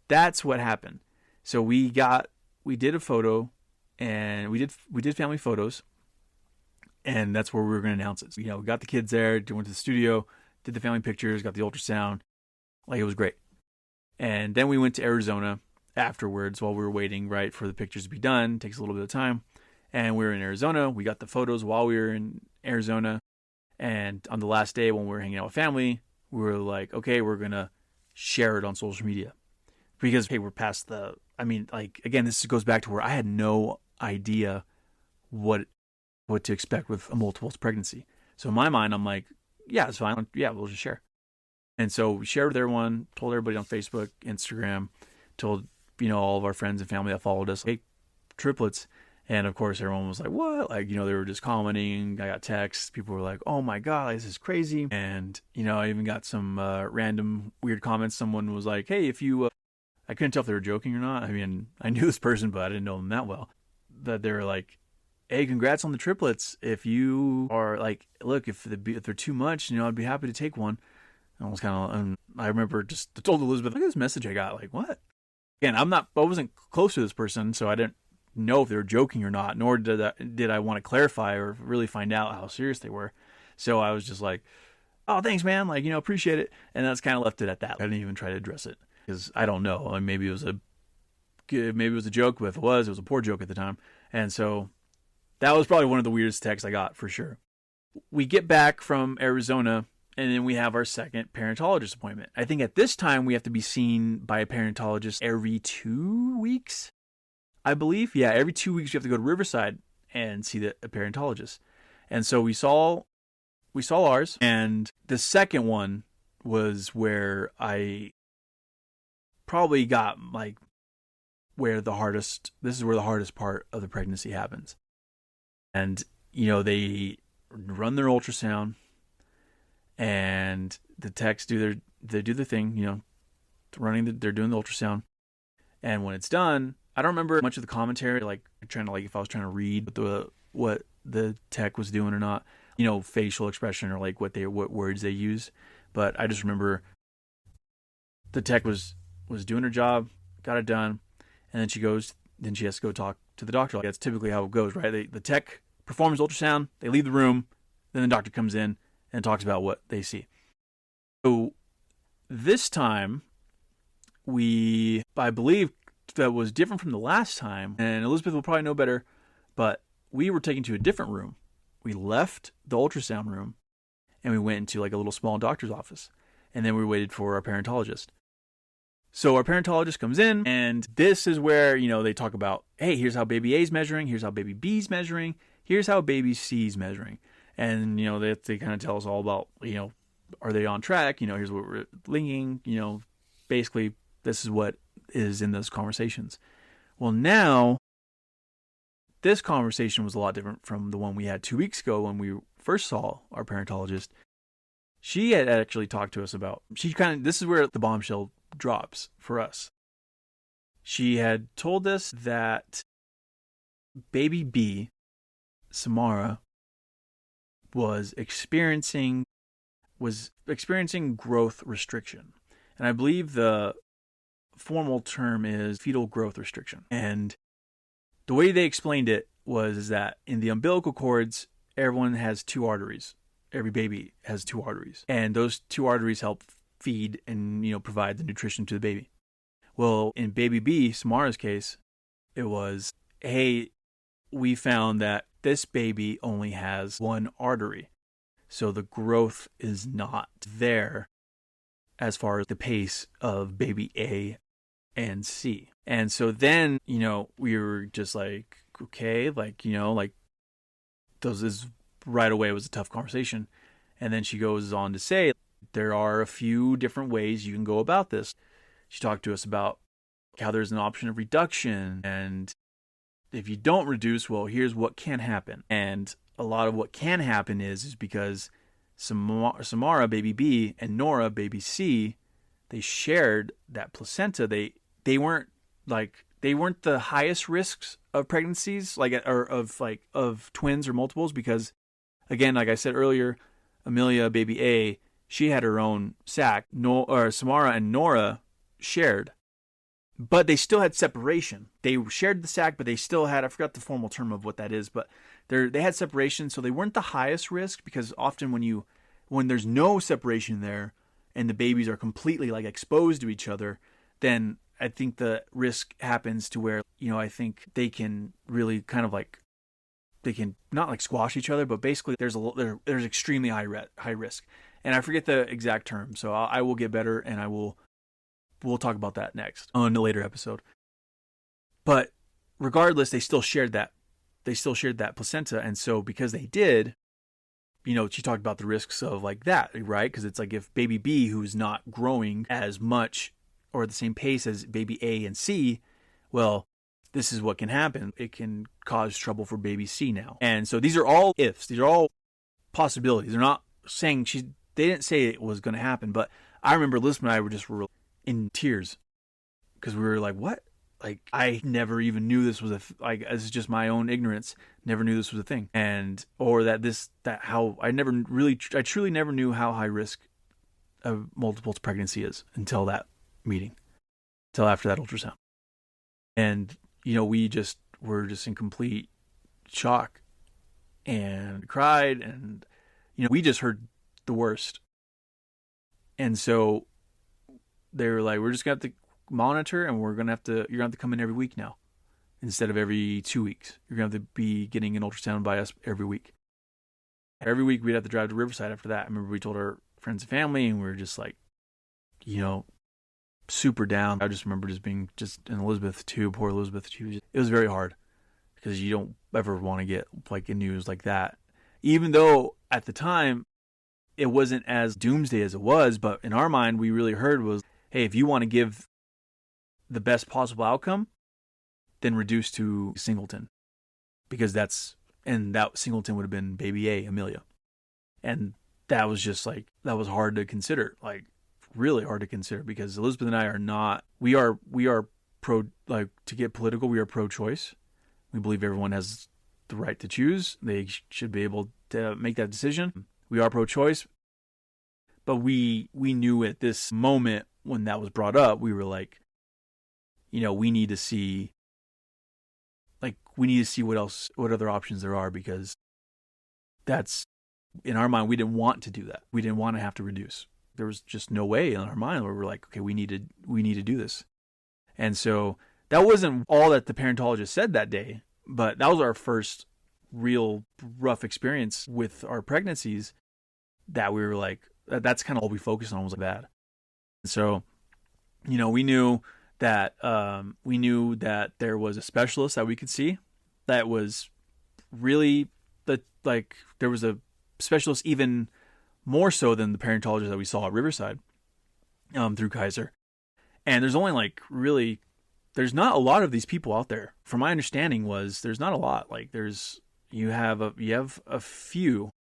that's what happened. So we did a photo, and we did family photos, and that's where we were going to announce it. So, we got the kids there, went to the studio, did the family pictures, got the ultrasound. Like, it was great. And then we went to Arizona afterwards while we were waiting, right, for the pictures to be done. It takes a little bit of time. And we were in Arizona. We got the photos while we were in Arizona. And on the last day when we were hanging out with family, we were like, okay, we're going to share it on social media. Because, hey, we're past again, this goes back to where I had no idea what to expect with a multiple pregnancy. So in my mind, I'm like, yeah, it's fine. Yeah, we'll just share. And so we shared with everyone, told everybody on Facebook, Instagram, told, all of our friends and family that followed us, hey, triplets. And of course, everyone was like, what? Like, they were just commenting. I got texts. People were like, oh my God, this is crazy. And, I even got some random weird comments. Someone was like, hey, if you, I couldn't tell if they were joking or not. I mean, I knew this person, but I didn't know them that well. That they were like, hey, congrats on the triplets. If you are like, look, if they're too much, I'd be happy to take one. And I was I remember just told Elizabeth, look at this message I got. Like, what? Again, I wasn't close to this person, so I didn't know if they were joking or not, nor did I want to clarify or really find out how serious they were. So I was just like, oh, thanks, man. Like, appreciate it. And that's kind of left it at that. I didn't even try to address it because I don't know. Like, maybe it was a joke, but if it was a poor joke at the time. And so that was probably one of the weirdest texts I got for sure. We get back from Arizona, and then we have our second parentologist appointment. I think at this time we have to be seen by a parentologist every 2 weeks, I believe. Yeah, every 2 weeks you have to go to Riverside and see a parentologist. And so we saw ours, and the second one was where I probably got like this is where the hardest part of the pregnancy happens. And, they run their ultrasound, and the techs do the thing, they're doing the ultrasound. And when it's done, I don't remember much of the commentary, like if I was trying to read what the tech was doing or not, facial expression or like what words they used. But I just remember the tech was doing her job, got it done, and then she has to go talk to the doctor. Like, that's typically how it goes, right? The tech performs ultrasound, they leave the room, then the doctor comes in and talks about what they see. So this time, I believe that was different from the last time, and Elizabeth will probably know better, but we were taken to a different room. We left the ultrasound room, and we went into like a little small doctor's office, and then we waited for our parentologist. So our parentologist comes in, and this is where, they talk about, hey, here's how baby A's measuring, here's how baby B's measuring, here's how baby C's measuring. And, they kind of tell us all about, are they on track? Here's what we're linking, basically this is what is in those conversations. Well, now this conversation was a lot different from the one we had 2 weeks ago when we first saw our parentologist. She had actually talked to us about, this is where the bombshell drops for us. She had told us that baby B, Samara, was experiencing growth restriction. And I believe the formal term is fetal growth restriction. And the way they explained it was that in the umbilical cords, everyone has two arteries. Every baby has two arteries. And those two arteries help feed and, provide the nutrition to the baby. Well, in baby B, Samara's case, it was, hey, we found that this baby only has one artery. So the growth is not there as far as the pace of baby A and C. And so then, we were just like, okay, like those is right away was a tough conversation. And then she goes on to say, there are a few different ways you can go about this. She talked to us about how there's an option of reduction. And if you don't reduce, well, here's what can happen. And a lot of what can happen is because Samara, baby B, and Nora, baby C, they shared that placenta. They weren't the highest risks of pregnancies, of twins or multiples, because again, like I said earlier, Amelia, baby A, she had her own sac. Samara and Nora shared, but they still had separation. They shared the sac, but they still had, I forgot the formal term of what that is, but they had separation, so they weren't the highest risk, because often when there's no separation there and the babies are completely like exposed to each other, then I think the risk happens to where, I think they can really kind of like, they can not like squash each other, but basically there's extremely high risk. And I forget the exact term, so I will get better, and we'll talk about that next on a later episode. But regardless, they still shared that placenta, and so because they did, she talked about the risks of like that, right? Because it's like if baby B, who's not growing as much or at the same pace as baby A and C, well, this is what can happen. It can cause trouble for baby C now. And so these are all ifs. These are all possibilities. They're not saying they didn't say it was going to happen, but I remember Elizabeth and I were in tears because we were like, what? Like, I never even knew this was this is just my own ignorance. Never knew this was a thing. I truly never knew how high risk a multiple pregnancy is until that meeting, until after that ultrasound. And, we just were just in complete shock and cried, and, we just heard the worst. And so they were like, we're just going to have to monitor, and you're going to have to come in every week now instead of every 2 weeks. You're going to have to be getting an ultrasound by us every week. Every week we'd have to drive to Riverside after that. I remember we told our friends and family, and we were just like, super down. I just remember just being in Elizabeth too, poor Elizabeth. It was very hard because you don't ever want to get like in news like that. Even though at the time it wasn't as doomsday as it was, but in our mind we really heard was, hey, if you want to give the best possible outcome, then reduce to singleton, because that singleton would have been baby A, Amelia. And that was just like, that was hard to consider, like really hard to consider, because Elizabeth and I are not, we are pro, like, to get political, we are pro-choice. We believe everyone has the right to choose. They should be able to make that decision. We are pro-choice, but we knew at this moment when that was brought up, we were like, we need to see what other options there are, because that's, in our mind, we didn't want to do that. We didn't want to have to reduce. There was just no way in our mind where we're like, okay, we need to do this. And so that wasn't all that the parentologist said that day, but that was our first real rough experience with our pregnancies, that we were like, that's kind of all we focused on was like that. So, we knew that there was a specialist that we could see that was really there was a specialist even more so than the parentologist that we saw at Riverside through Kaiser. And there's only there's not a lot of these people out there. From my understanding there's not a lot. You have a few.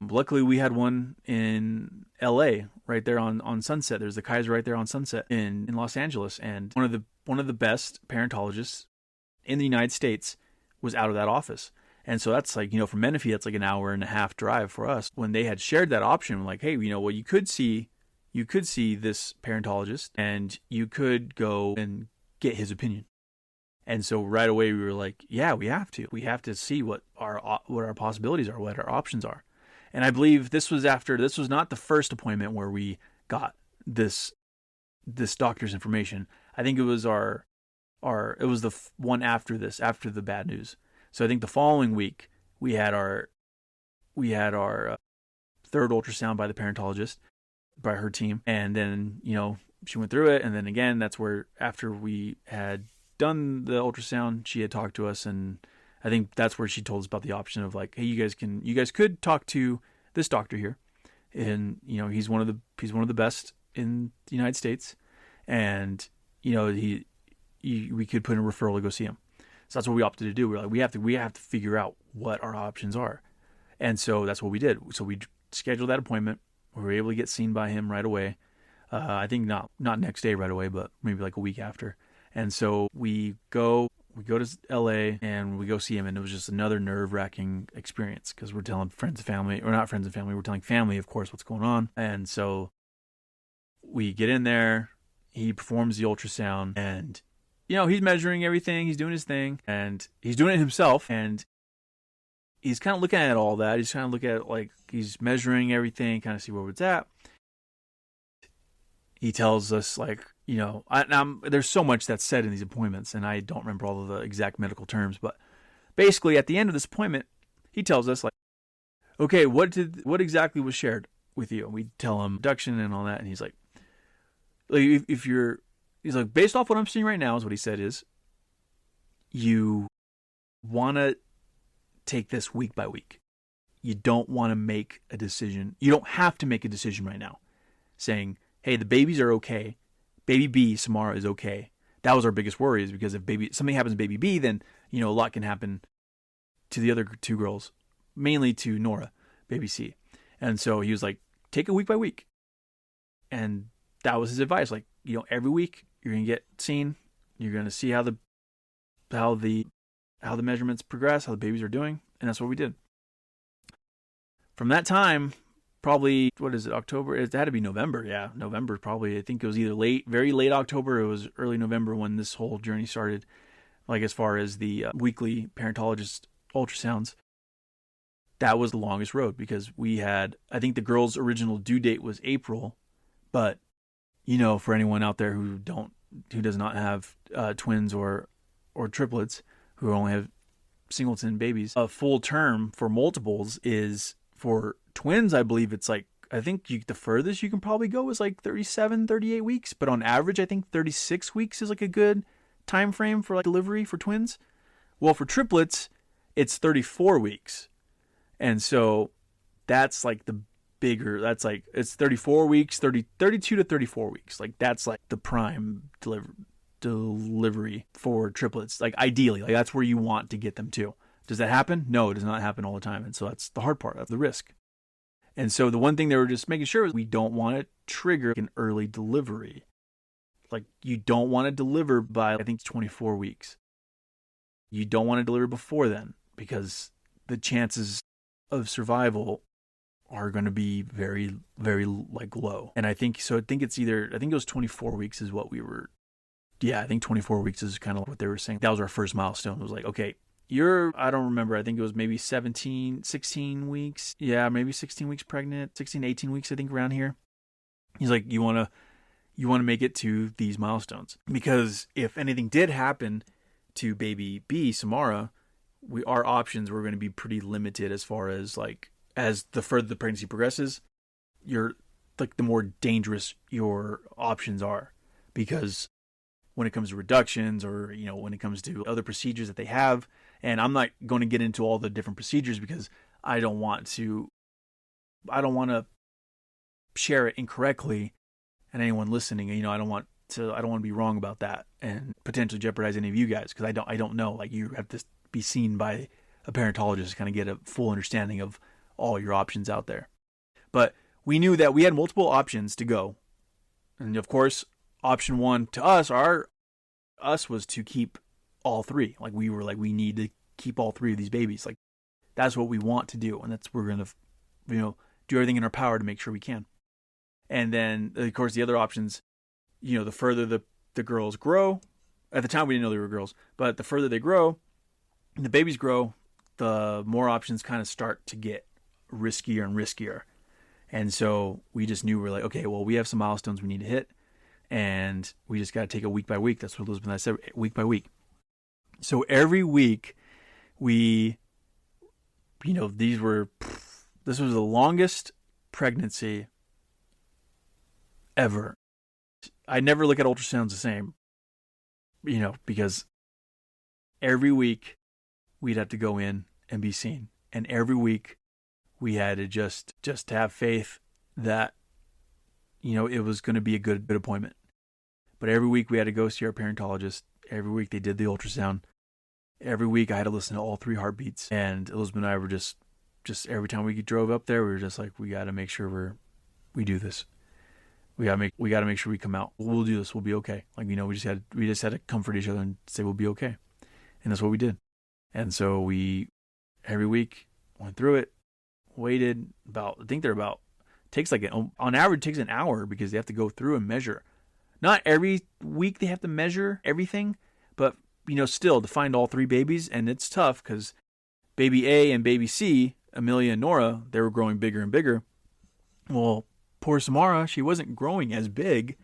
Luckily we had one in LA right there on Sunset. There's the Kaiser right there on Sunset in Los Angeles. And one of the best parentologists in the United States was out of that office. And so that's from Menifee, that's like an hour and a half drive for us. When they had shared that option, like, hey, you could see this parentologist and you could go and get his opinion. And so right away we were like, yeah, we have to see what our possibilities are, what our options are. And I believe this was not the first appointment where we got this doctor's information. I think it was it was the one after this, after the bad news. So I think the following week we had our third ultrasound by the parentologist, by her team. And then, she went through it. And then again, that's where after we had done the ultrasound, she had talked to us, and I think that's where she told us about the option of like, hey, you guys could talk to this doctor here, and he's one of the best in the United States, and we could put in a referral to go see him. So that's what we opted to do. We're like, we have to figure out what our options are, and so that's what we did. So we scheduled that appointment. We were able to get seen by him right away. I think not next day right away, but maybe like a week after. And so we go to LA and we go see him, and it was just another nerve-wracking experience because we're telling friends and family, or not friends and family, we're telling family, of course, what's going on. And so we get in there, he performs the ultrasound, and he's measuring everything, he's doing his thing, and he's doing it himself, and he's kind of looking at all that. He's trying to look at it like he's measuring everything, kind of see where it's at. He tells us like, there's so much that's said in these appointments, and I don't remember all of the exact medical terms, but basically at the end of this appointment, he tells us like, okay, what exactly was shared with you? And we tell him abduction and all that, and he's like he's like, based off what I'm seeing right now, is what he said is, you want to take this week by week. You don't want to make a decision. You don't have to make a decision right now saying, hey, the babies are okay. Baby B, Samara, is okay. That was our biggest worry, is because if something happens to baby B, then, a lot can happen to the other two girls, mainly to Nora, baby C. And so he was like, take it week by week. And that was his advice. Like, every week you're going to get seen. You're going to see how the measurements progress, how the babies are doing. And that's what we did. From that time, probably, what is it, October? It had to be November. Yeah, November probably. I think it was either very late October, or it was early November when this whole journey started, like as far as the weekly parentologist ultrasounds. That was the longest road because we had, I think the girl's original due date was April, but, for anyone out there who does not have twins or triplets, who only have singleton babies, a full term for multiples is, for twins, I believe it's like, I think the furthest you can probably go is like 37, 38 weeks. But on average, I think 36 weeks is like a good time frame for like delivery for twins. Well, for triplets, it's 34 weeks. And so that's like that's like, it's 34 weeks, 32 to 34 weeks. Like that's like the prime delivery for triplets. Like ideally, like that's where you want to get them to. Does that happen? No, it does not happen all the time. And so that's the hard part. That's the risk. And so the one thing they were just making sure is we don't want to trigger an early delivery. Like you don't want to deliver by, I think, 24 weeks. You don't want to deliver before then because the chances of survival are going to be very, very like low. And I think it was 24 weeks is what we were. Yeah, I think 24 weeks is kind of what they were saying. That was our first milestone. It was like, okay, I don't remember. I think it was maybe 16 weeks. Yeah, maybe 16 weeks pregnant, 16, 18 weeks, I think, around here. He's like, you want to make it to these milestones. Because if anything did happen to baby B, Samara, our options were going to be pretty limited as far as like, as the further the pregnancy progresses, the more dangerous your options are. Because when it comes to reductions or, when it comes to other procedures that they have, and I'm not going to get into all the different procedures because I don't want to share it incorrectly, and anyone listening, I don't want to be wrong about that and potentially jeopardize any of you guys because I don't know. Like you have to be seen by a parentologist to kind of get a full understanding of all your options out there. But we knew that we had multiple options to go, and of course, option one to us was to keep all three. Like we were like, we need to keep all three of these babies. Like that's what we want to do. And we're going to, do everything in our power to make sure we can. And then of course the other options, the further the girls grow, at the time we didn't know they were girls, but the further they grow and the babies grow, the more options kind of start to get riskier and riskier. And so we just knew we're like, okay, well, we have some milestones we need to hit. And we just got to take it week by week. That's what Elizabeth and I said, week by week. So every week this was the longest pregnancy ever. I never look at ultrasounds the same, because every week we'd have to go in and be seen. And every week we had to just have faith that, it was going to be a good appointment. But every week we had to go see our parentologist. Every week they did the ultrasound. Every week I had to listen to all 3 heartbeats. And Elizabeth and I were just every time we drove up there, we were just like, we got to make sure we do this. We got to make sure we come out. We'll do this. We'll be okay. Like, we just had to comfort each other and say we'll be okay. And that's what we did. And so we every week went through it, waited on average takes an hour because they have to go through and measure. Not every week they have to measure everything, but still to find all 3 babies. And it's tough because baby A and baby C, Amelia and Nora, they were growing bigger and bigger. Well, poor Samara, she wasn't growing as big.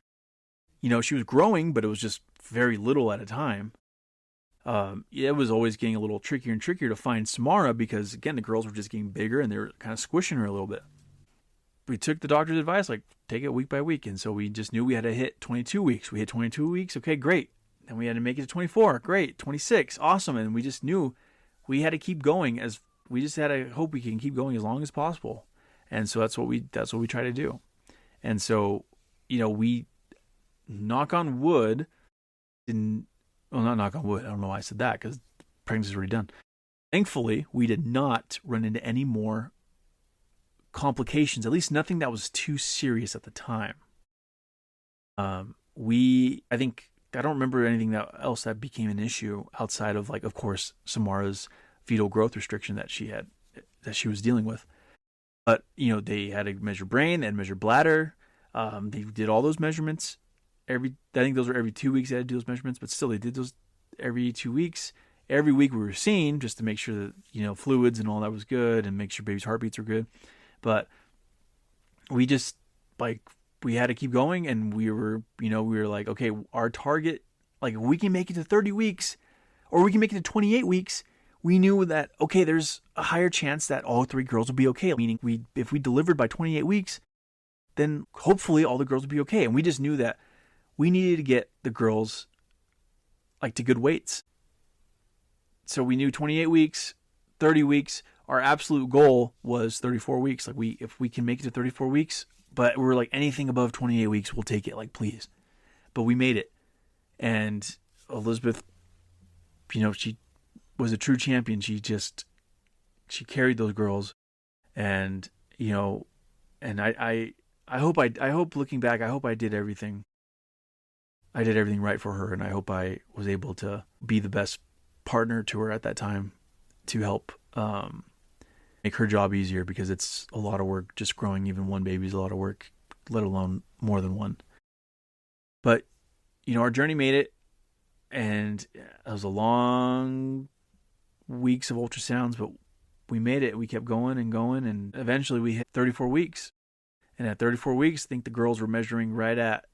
She was growing, but it was just very little at a time. It was always getting a little trickier and trickier to find Samara because, again, the girls were just getting bigger and they were kind of squishing her a little bit. We took the doctor's advice, like, take it week by week. And so we just knew we had to hit 22 weeks. We hit 22 weeks. Okay, great. Then we had to make it to 24. Great. 26. Awesome. And we just knew we had to keep going we just had to hope we can keep going as long as possible. And so that's what we try to do. And so, we knock on wood, not knock on wood. I don't know why I said that because pregnancy is already done. Thankfully, we did not run into any more complications, at least nothing that was too serious at the time. I don't remember anything else that became an issue outside of, like, of course, Samara's fetal growth restriction that she was dealing with. But, they had to measure brain, they had to measure bladder. They did all those measurements. I think those were every 2 weeks they had to do those measurements, but still they did those every 2 weeks. Every week we were seen just to make sure that, fluids and all that was good and make sure baby's heartbeats were good. But we just, we had to keep going, and we were like, okay, our target, like, if we can make it to 30 weeks or we can make it to 28 weeks, we knew that, okay, there's a higher chance that all 3 girls will be okay. Meaning if we delivered by 28 weeks, then hopefully all the girls would be okay. And we just knew that we needed to get the girls, like, to good weights. So we knew 28 weeks, 30 weeks. Our absolute goal was 34 weeks. Like, if we can make it to 34 weeks, but we're like, anything above 28 weeks, we'll take it, like, please. But we made it. And Elizabeth, she was a true champion. She carried those girls. And, and I hope looking back, I hope I did everything. I did everything right for her. And I hope I was able to be the best partner to her at that time to help, make her job easier, because it's a lot of work. Just growing even one baby is a lot of work, let alone more than one. But, our journey made it, and it was a long weeks of ultrasounds, but we made it. We kept going, and eventually we hit 34 weeks. And at 34 weeks, I think the girls were measuring right at,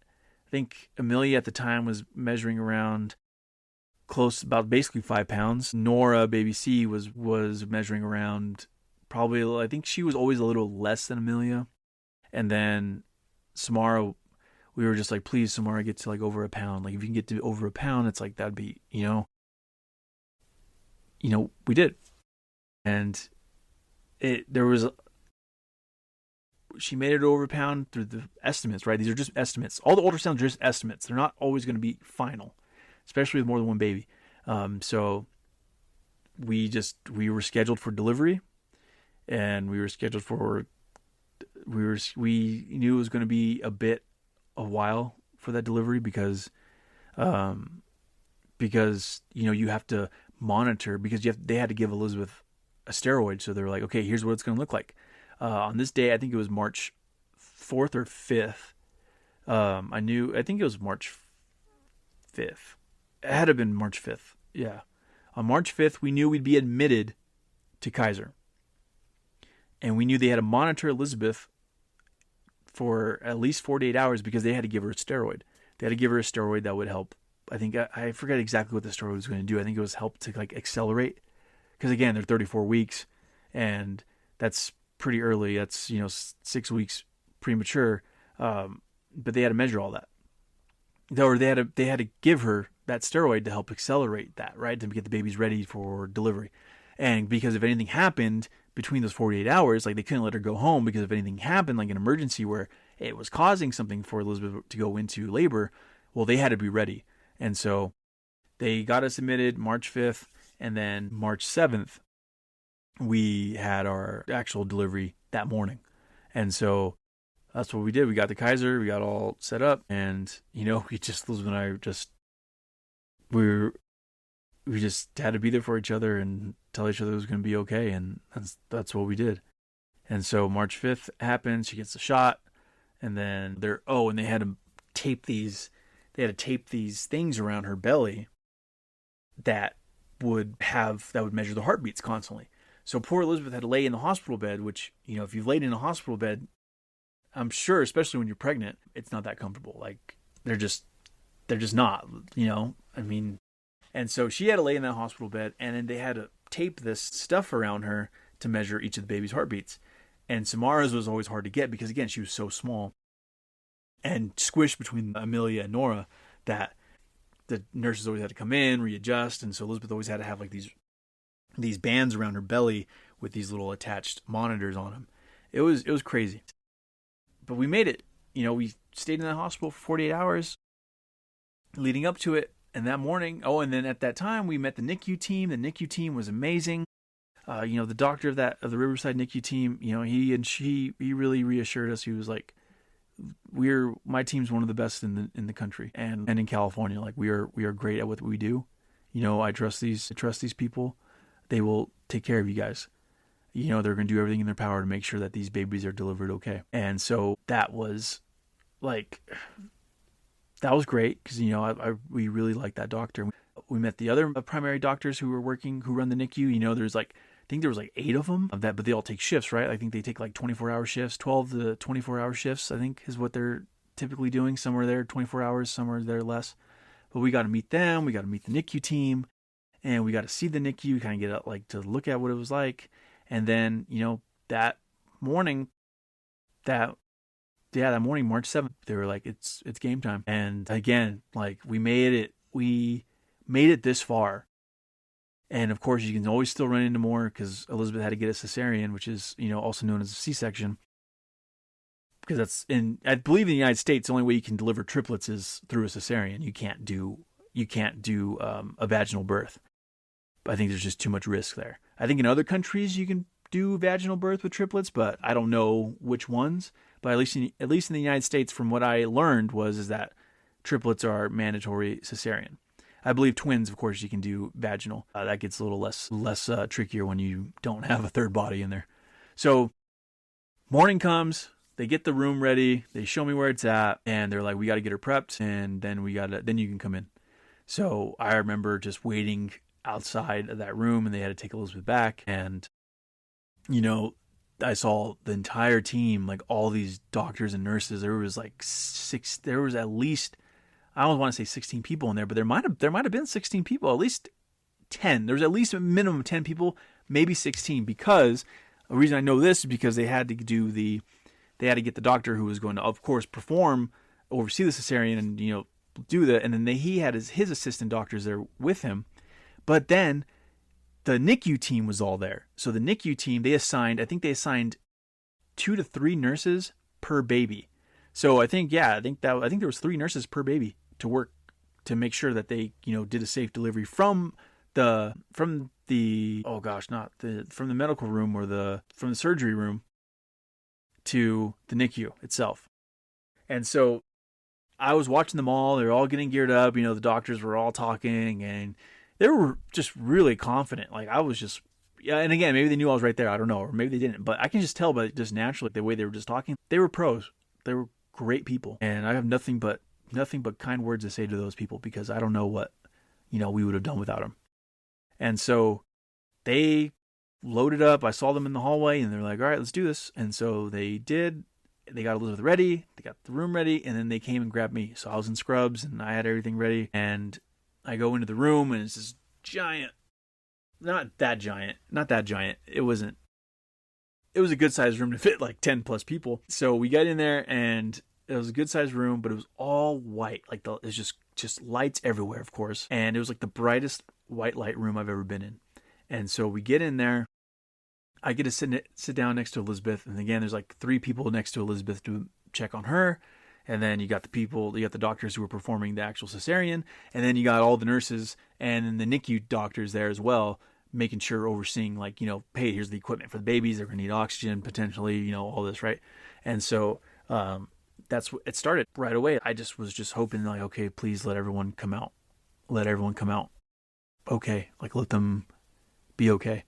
I think Amelia at the time was measuring around about basically 5 pounds. Nora, baby C, was measuring around probably, I think she was always a little less than Amelia. And then Samara, we were just like, please, Samara, get to like over a pound. Like, if you can get to over a pound, it's like, that'd be, we did. And she made it over a pound through the estimates, right? These are just estimates. All the ultrasounds are just estimates. They're not always going to be final, especially with more than one baby. So we were scheduled for delivery, and we knew it was going to be a while for that delivery because you have to monitor, because they had to give Elizabeth a steroid. So they're like, okay, here's what it's going to look like. On this day, I think it was March 4th or 5th. I think it was March 5th. It had to have been March 5th. Yeah. On March 5th, we knew we'd be admitted to Kaiser. And we knew they had to monitor Elizabeth for at least 48 hours because they had to give her a steroid. They had to give her a steroid that would help. I think, I forget exactly what the steroid was going to do. I think it was help to like accelerate. Because again, they're 34 weeks, and that's pretty early. That's, 6 weeks premature. But they had to measure all that. or they had to give her that steroid to help accelerate that, right, to get the babies ready for delivery. And because if anything happened between those 48 hours, like they couldn't let her go home because if anything happened, like an emergency where it was causing something for Elizabeth to go into labor, well, they had to be ready. And so they got us admitted March 5th, and then March 7th, we had our actual delivery that morning. And so that's what we did. We got the Kaiser, we got all set up, and, Elizabeth and I we just had to be there for each other and tell each other it was going to be okay, and that's what we did. And so March 5th happens, she gets the shot, and then they had to tape these things around her belly that would measure the heartbeats constantly. So poor Elizabeth had to lay in the hospital bed, which, if you've laid in a hospital bed, I'm sure, especially when you're pregnant, it's not that comfortable. Like they're just not, and so she had to lay in that hospital bed, and then they had to tape this stuff around her to measure each of the baby's heartbeats. And Samara's was always hard to get because, again, she was so small and squished between Amelia and Nora that the nurses always had to come in, readjust. And so Elizabeth always had to have like these bands around her belly with these little attached monitors on them. It was crazy. But we made it. We stayed in the hospital for 48 hours leading up to it. And that morning, and then at that time, we met the NICU team. The NICU team was amazing. The doctor of the Riverside NICU team, he really reassured us. He was like, my team's one of the best in the country and in California. Like we are great at what we do. I trust these people. They will take care of you guys. They're going to do everything in their power to make sure that these babies are delivered okay. And so that was great because, we really liked that doctor. We met the other primary doctors who run the NICU. There's I think there was 8 of them but they all take shifts, right? I think they take 24-hour shifts, 12 to 24-hour shifts, I think is what they're typically doing. Some are there 24 hours, some are there less. But we got to meet them. We got to meet the NICU team, and we got to see the NICU, kind of get out, to look at what it was like. And then, that morning, that morning, March 7th, they were like, it's game time. And again, we made it this far. And of course, you can always still run into more because Elizabeth had to get a cesarean, which is, also known as a C-section. Because I believe in the United States, the only way you can deliver triplets is through a cesarean. You can't do a vaginal birth. I think there's just too much risk there. I think in other countries you can do vaginal birth with triplets, but I don't know which ones. But at least in the United States, from what I learned, is that triplets are mandatory cesarean. I believe twins, of course, you can do vaginal. That gets a little less trickier when you don't have a third body in there. So morning comes, they get the room ready, they show me where it's at, and they're like, we got to get her prepped, and then you can come in. So I remember just waiting outside of that room, and they had to take Elizabeth back, and I saw the entire team, all these doctors and nurses. There was at least, I don't want to say 16 people in there, but there might have been 16 people, at least 10. There was at least a minimum of 10 people, maybe 16, because the reason I know this is because they had to get the doctor who was going to, of course, oversee the cesarean and, do that. And then he had his assistant doctors there with him. But then the NICU team was all there. So the NICU team, they assigned 2 to 3 nurses per baby. So I think there was 3 nurses per baby to work to make sure that they, did a safe delivery from the medical room or from the surgery room to the NICU itself. And so I was watching them all. They were all getting geared up. The doctors were all talking, and they were just really confident. I was just, and again, maybe they knew I was right there. I don't know, or maybe they didn't. But I can just tell by just naturally the way they were just talking. They were pros. They were great people, and I have nothing but kind words to say to those people because I don't know what we would have done without them. And so they loaded up. I saw them in the hallway, and they're like, "All right, let's do this." And so they did. They got Elizabeth ready. They got the room ready, and then they came and grabbed me. So I was in scrubs, and I had everything ready, and I go into the room, and it's this giant, not that giant. It wasn't. It was a good sized room to fit 10 plus people. So we got in there, and It was a good sized room, but it was all white. Like it was just lights everywhere, of course. And it was like the brightest white light room I've ever been in. And so we get in there. I get to sit down next to Elizabeth. And again, there's like 3 people next to Elizabeth to check on her. And then you got the doctors who were performing the actual cesarean. And then you got all the nurses and the NICU doctors there as well, making sure, overseeing, like, hey, here's the equipment for the babies. They're going to need oxygen potentially, all this, right? And so that's what it started right away. I was hoping, like, okay, please let everyone come out. Let everyone come out. Okay. Like, let them be okay.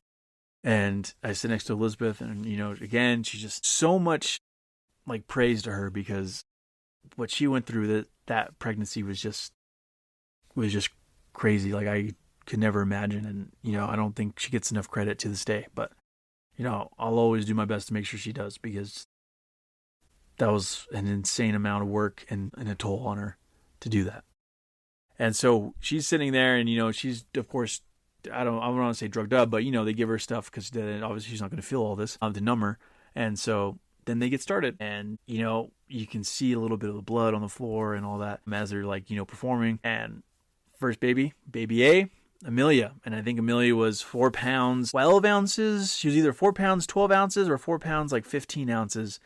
And I sit next to Elizabeth, and, again, she's just so much, like, praise to her, because what she went through, that pregnancy was just crazy. Like, I could never imagine. And, I don't think she gets enough credit to this day, but, I'll always do my best to make sure she does, because that was an insane amount of work and a toll on her to do that. And so she's sitting there, and, she's, of course, I don't want to say drugged up, but, they give her stuff because obviously she's not going to feel all this to numb her. And so then they get started, and, you can see a little bit of the blood on the floor and all that as they're, like, performing. And first baby A, Amelia. And I think Amelia was 4 pounds, 12 ounces. She was either 4 pounds, 12 ounces or 4 pounds, like 15 ounces.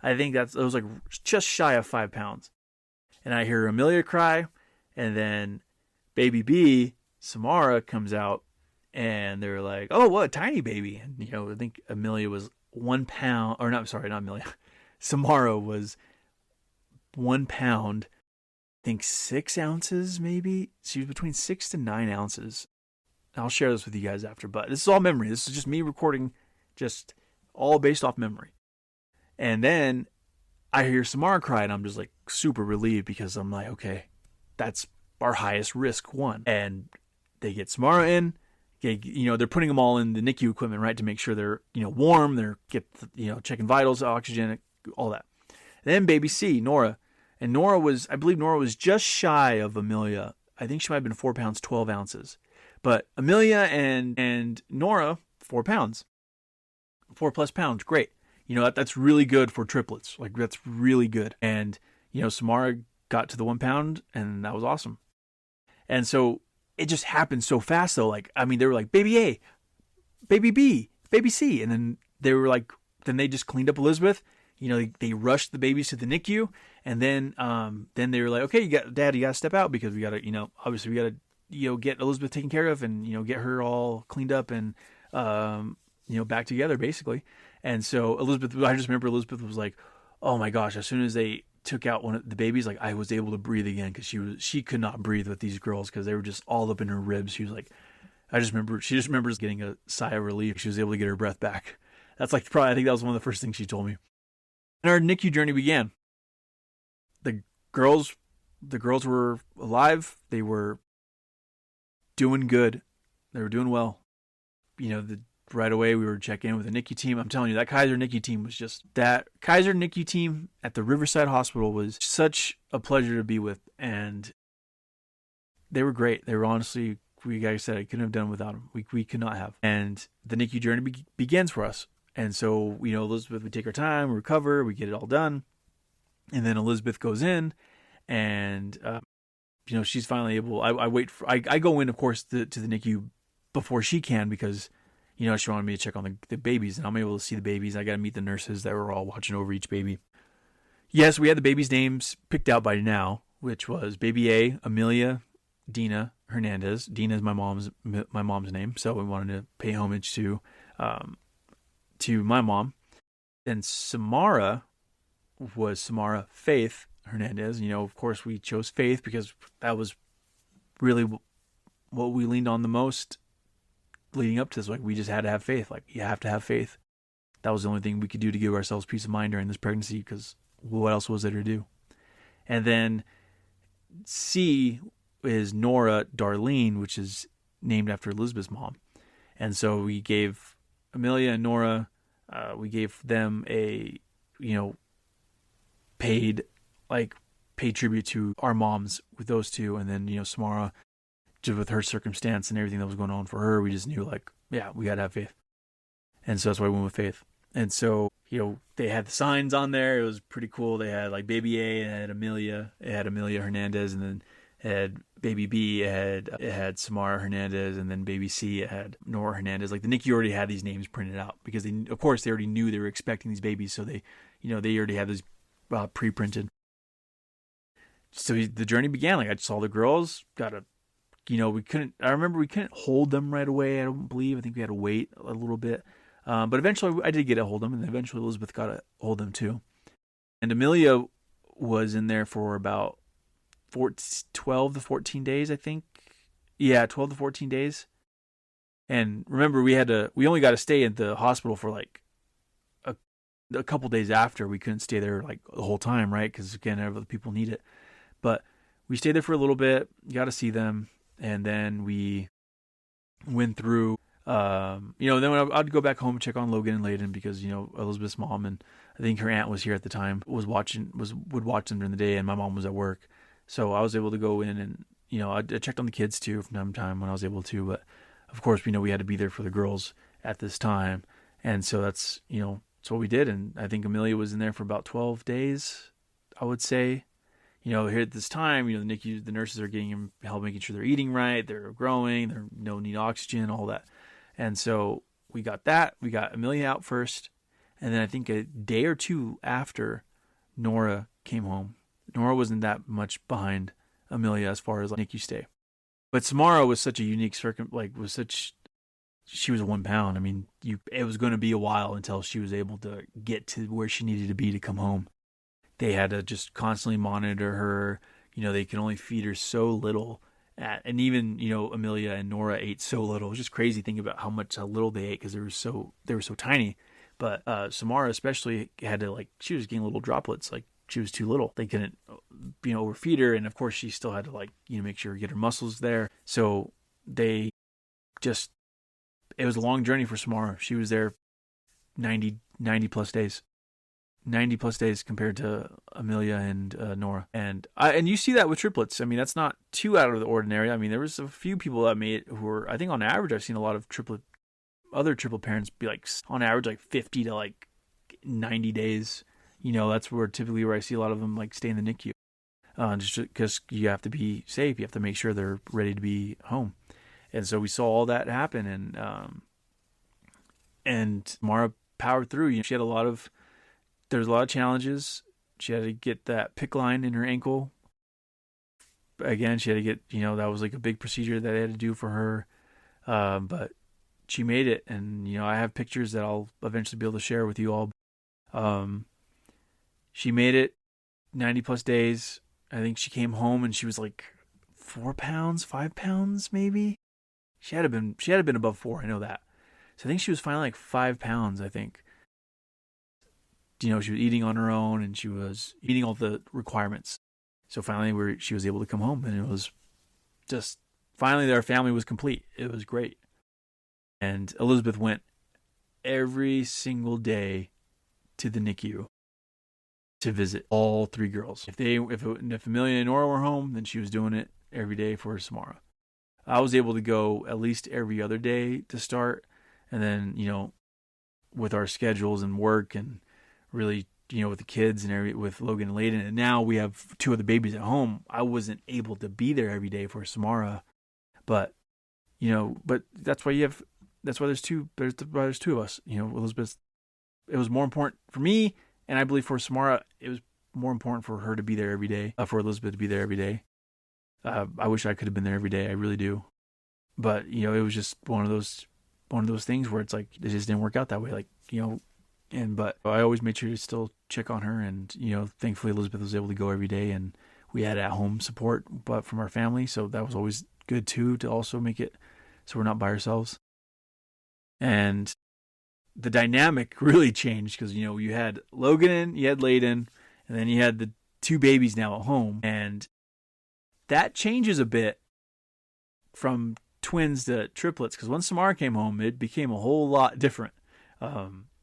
I think it was like just shy of 5 pounds. And I hear Amelia cry, and then baby B, Samara, comes out, and they're like, oh, what a tiny baby. And, I think Amelia was 1 pound, or not Amelia. Samara was 1 pound, I think 6 ounces maybe. She was between 6 to 9 ounces. I'll share this with you guys after, but this is all memory. This is just me recording, just all based off memory. And then I hear Samara cry, and I'm just like super relieved, because I'm like, okay, that's our highest risk one. And they get Samara in. They're putting them all in the NICU equipment, right, to make sure they're, warm. They're checking vitals, oxygen, all that. And then baby C, Nora. And I believe Nora was just shy of Amelia. I think she might have been 4 pounds, 12 ounces. But Amelia and Nora, 4 pounds. 4+ pounds, great. That's really good for triplets. Like, that's really good. And, Samara got to the 1 pound, and that was awesome. And so it just happened so fast, though. Like, I mean, they were like, baby A, baby B, baby C. And then they were like, then they just cleaned up Elizabeth. They rushed the babies to the NICU. And then they were like, okay, Dad, you got to step out, because we got to, obviously we got to, get Elizabeth taken care of, and, get her all cleaned up and, back together, basically. And so I just remember Elizabeth was like, oh my gosh, as soon as they took out one of the babies, like, I was able to breathe again, because she could not breathe with these girls, because they were just all up in her ribs. She was like, she just remembers getting a sigh of relief. She was able to get her breath back. That's like, I think that was one of the first things she told me. And our NICU journey began. The girls were alive. They were doing good. They were doing well. Right away we were checking in with the NICU team. I'm telling you, that Kaiser NICU team was just, that Kaiser NICU team at the Riverside Hospital was such a pleasure to be with. And they were great. They were honestly, like I said, I couldn't have done without them. We could not have. And the NICU journey begins for us. And so, Elizabeth, we take our time, we recover, we get it all done. And then Elizabeth goes in, and, she's finally able, I go in, of course, to the NICU before she can, because, she wanted me to check on the babies, and I'm able to see the babies. I got to meet the nurses that were all watching over each baby. Yes, we had the babies' names picked out by now, which was baby A, Amelia Dina Hernandez. Dina is my mom's name, so we wanted to pay homage to my mom. And Samara was Samara Faith Hernandez. Of course, we chose Faith because that was really what we leaned on the most leading up to this. Like, we just had to have faith. Like, you have to have faith. That was the only thing we could do to give ourselves peace of mind during this pregnancy, because what else was there to do? And then C is Nora Darlene, which is named after Elizabeth's mom. And so we gave Amelia and Nora, we gave them a, paid tribute to our moms with those two. And then, Samara, just with her circumstance and everything that was going on for her, we just knew, like, yeah, we got to have faith. And so that's why we went with faith. And so, they had the signs on there. It was pretty cool. They had like baby A, and it had Amelia. It had Amelia Hernandez, and then it had baby B. It had Samara Hernandez, and then baby C. It had Nora Hernandez. Like the NICU already had these names printed out because of course, they already knew they were expecting these babies, so they already had those pre-printed. So the journey began. Like I saw the girls. We couldn't. I remember we couldn't hold them right away. I don't believe. I think we had to wait a little bit. But eventually I did get a hold of them, and eventually Elizabeth got a hold of them too. And Amelia was in there for about 12 to 14 days, I think. Yeah, 12 to 14 days. And remember, we only got to stay at the hospital for like a couple days after. We couldn't stay there like the whole time, right? Because again, other people need it. But we stayed there for a little bit, got to see them, and then we went through. Then when I'd go back home and check on Logan and Layden because Elizabeth's mom, and I think her aunt was here at the time, would watch them during the day, and my mom was at work, so I was able to go in and I checked on the kids too from time to time when I was able to, but of course we had to be there for the girls at this time, and so that's what we did, and I think Amelia was in there for about 12 days, I would say. Here at this time, the NICU, the nurses are getting help making sure they're eating right, they're growing, they need oxygen, all that. And so we got that. We got Amelia out first. And then I think a day or two after, Nora came home. Nora wasn't that much behind Amelia as far as like NICU stay. But Samara was such a unique she was 1 pound. I mean, it was going to be a while until she was able to get to where she needed to be to come home. They had to just constantly monitor her. They could only feed her so little. And even, Amelia and Nora ate so little. It was just crazy thinking about how little they ate because they were so tiny. But Samara especially had to she was getting little droplets. Like she was too little. They couldn't, overfeed her. And of course she still had to make sure get her muscles there. So it was a long journey for Samara. She was there 90 plus days. 90 plus days compared to Amelia and Nora. And you see that with triplets. I mean, that's not too out of the ordinary. I mean, there was a few people that made it who were, I think on average, I've seen a lot of other triplet parents be on average 50 to 90 days. That's typically where I see a lot of them stay in the NICU. Just because you have to be safe. You have to make sure they're ready to be home. And so we saw all that happen, and Mara powered through. She had there's a lot of challenges. She had to get that PICC line in her ankle. Again, she had to get, that was a big procedure that they had to do for her. But she made it. And, I have pictures that I'll eventually be able to share with you all. She made it 90 plus days. I think she came home and she was 4 pounds, 5 pounds, maybe. She had been above 4. I know that. So I think she was finally 5 pounds, I think. She was eating on her own and she was meeting all the requirements. So finally she was able to come home, and it was just finally our family was complete. It was great. And Elizabeth went every single day to the NICU to visit all 3 girls. If Amelia and Nora were home, then she was doing it every day for Samara. I was able to go at least every other day to start, and then with our schedules and work and really, with the kids and with Logan and Layden, and now we have 2 other babies at home. I wasn't able to be there every day for Samara, but that's why there's 2 of us. Elizabeth, it was more important for me, and I believe for Samara, it was more important for her to be there every day, for Elizabeth to be there every day. I wish I could have been there every day. I really do, but it was just one of those things where it's it just didn't work out that way. But I always made sure to still check on her, and thankfully Elizabeth was able to go every day, and we had at-home support, but from our family, so that was always good too, to also make it so we're not by ourselves. And the dynamic really changed because you had Logan, you had Layden, and then you had the 2 babies now at home, and that changes a bit from twins to triplets, because when Samara came home, it became a whole lot different.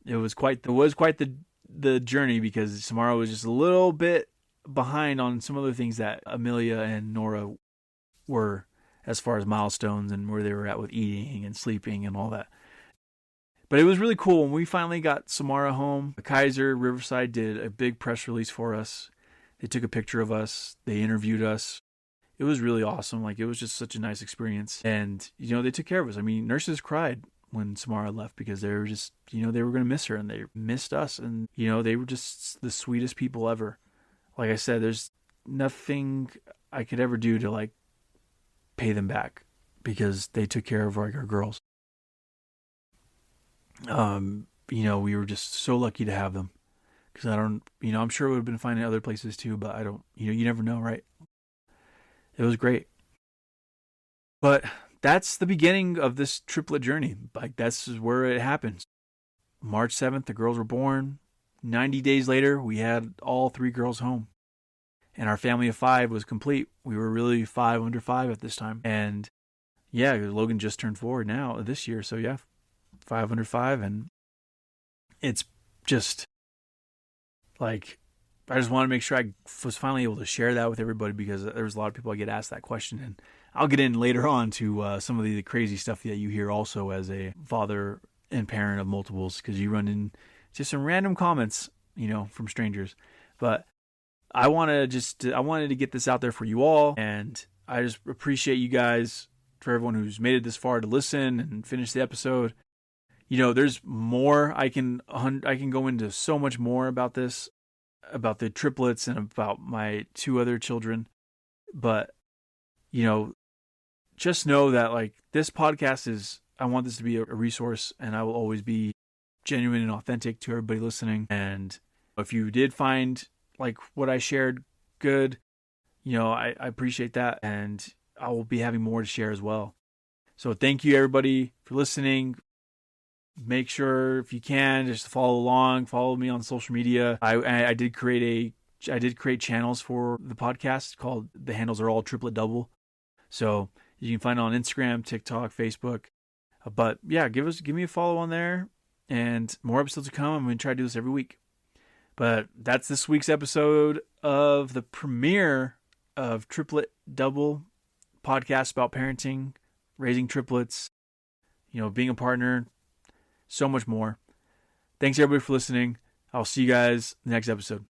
It was quite the journey, because Samara was just a little bit behind on some other things that Amelia and Nora were, as far as milestones and where they were at with eating and sleeping and all that. But it was really cool when we finally got Samara home. Kaiser Riverside did a big press release for us. They took a picture of us. They interviewed us. It was really awesome. Like, it was just such a nice experience. And, they took care of us. I mean, nurses cried when Samara left because they were just, they were going to miss her and they missed us. And, they were just the sweetest people ever. Like I said, there's nothing I could ever do to, like, pay them back because they took care of, like, our girls. We were just so lucky to have them. Because I'm sure it would have been fine in other places too, but I don't, you never know, right? It was great. But that's the beginning of this triplet journey. Like, that's where it happens. March 7th, the girls were born. 90 days later, we had all 3 girls home. And our family of 5 was complete. We were really 5 under 5 at this time. And yeah, Logan just turned 4 now this year. So yeah, 5 under 5. And it's just like, I just want to make sure I was finally able to share that with everybody because there was a lot of people I get asked that question. And I'll get in later on to some of the crazy stuff that you hear also as a father and parent of multiples, because you run into some random comments, from strangers. But I wanted to get this out there for you all. And I just appreciate you guys, for everyone who's made it this far to listen and finish the episode. There's more. I can go into so much more about this, about the triplets and about my 2 other children. But, just know that, like, this podcast I want this to be a resource, and I will always be genuine and authentic to everybody listening. And if you did find, like, what I shared good, I appreciate that. And I will be having more to share as well. So thank you, everybody, for listening. Make sure, if you can, just follow along. Follow me on social media. I did create channels for the podcast called, the handles are all Triplet Double. So you can find it on Instagram, TikTok, Facebook. But yeah, give me a follow on there, and more episodes to come. I'm going to try to do this every week. But that's this week's episode of the premiere of Triplet Double, podcast about parenting, raising triplets, being a partner, so much more. Thanks everybody for listening. I'll see you guys in the next episode.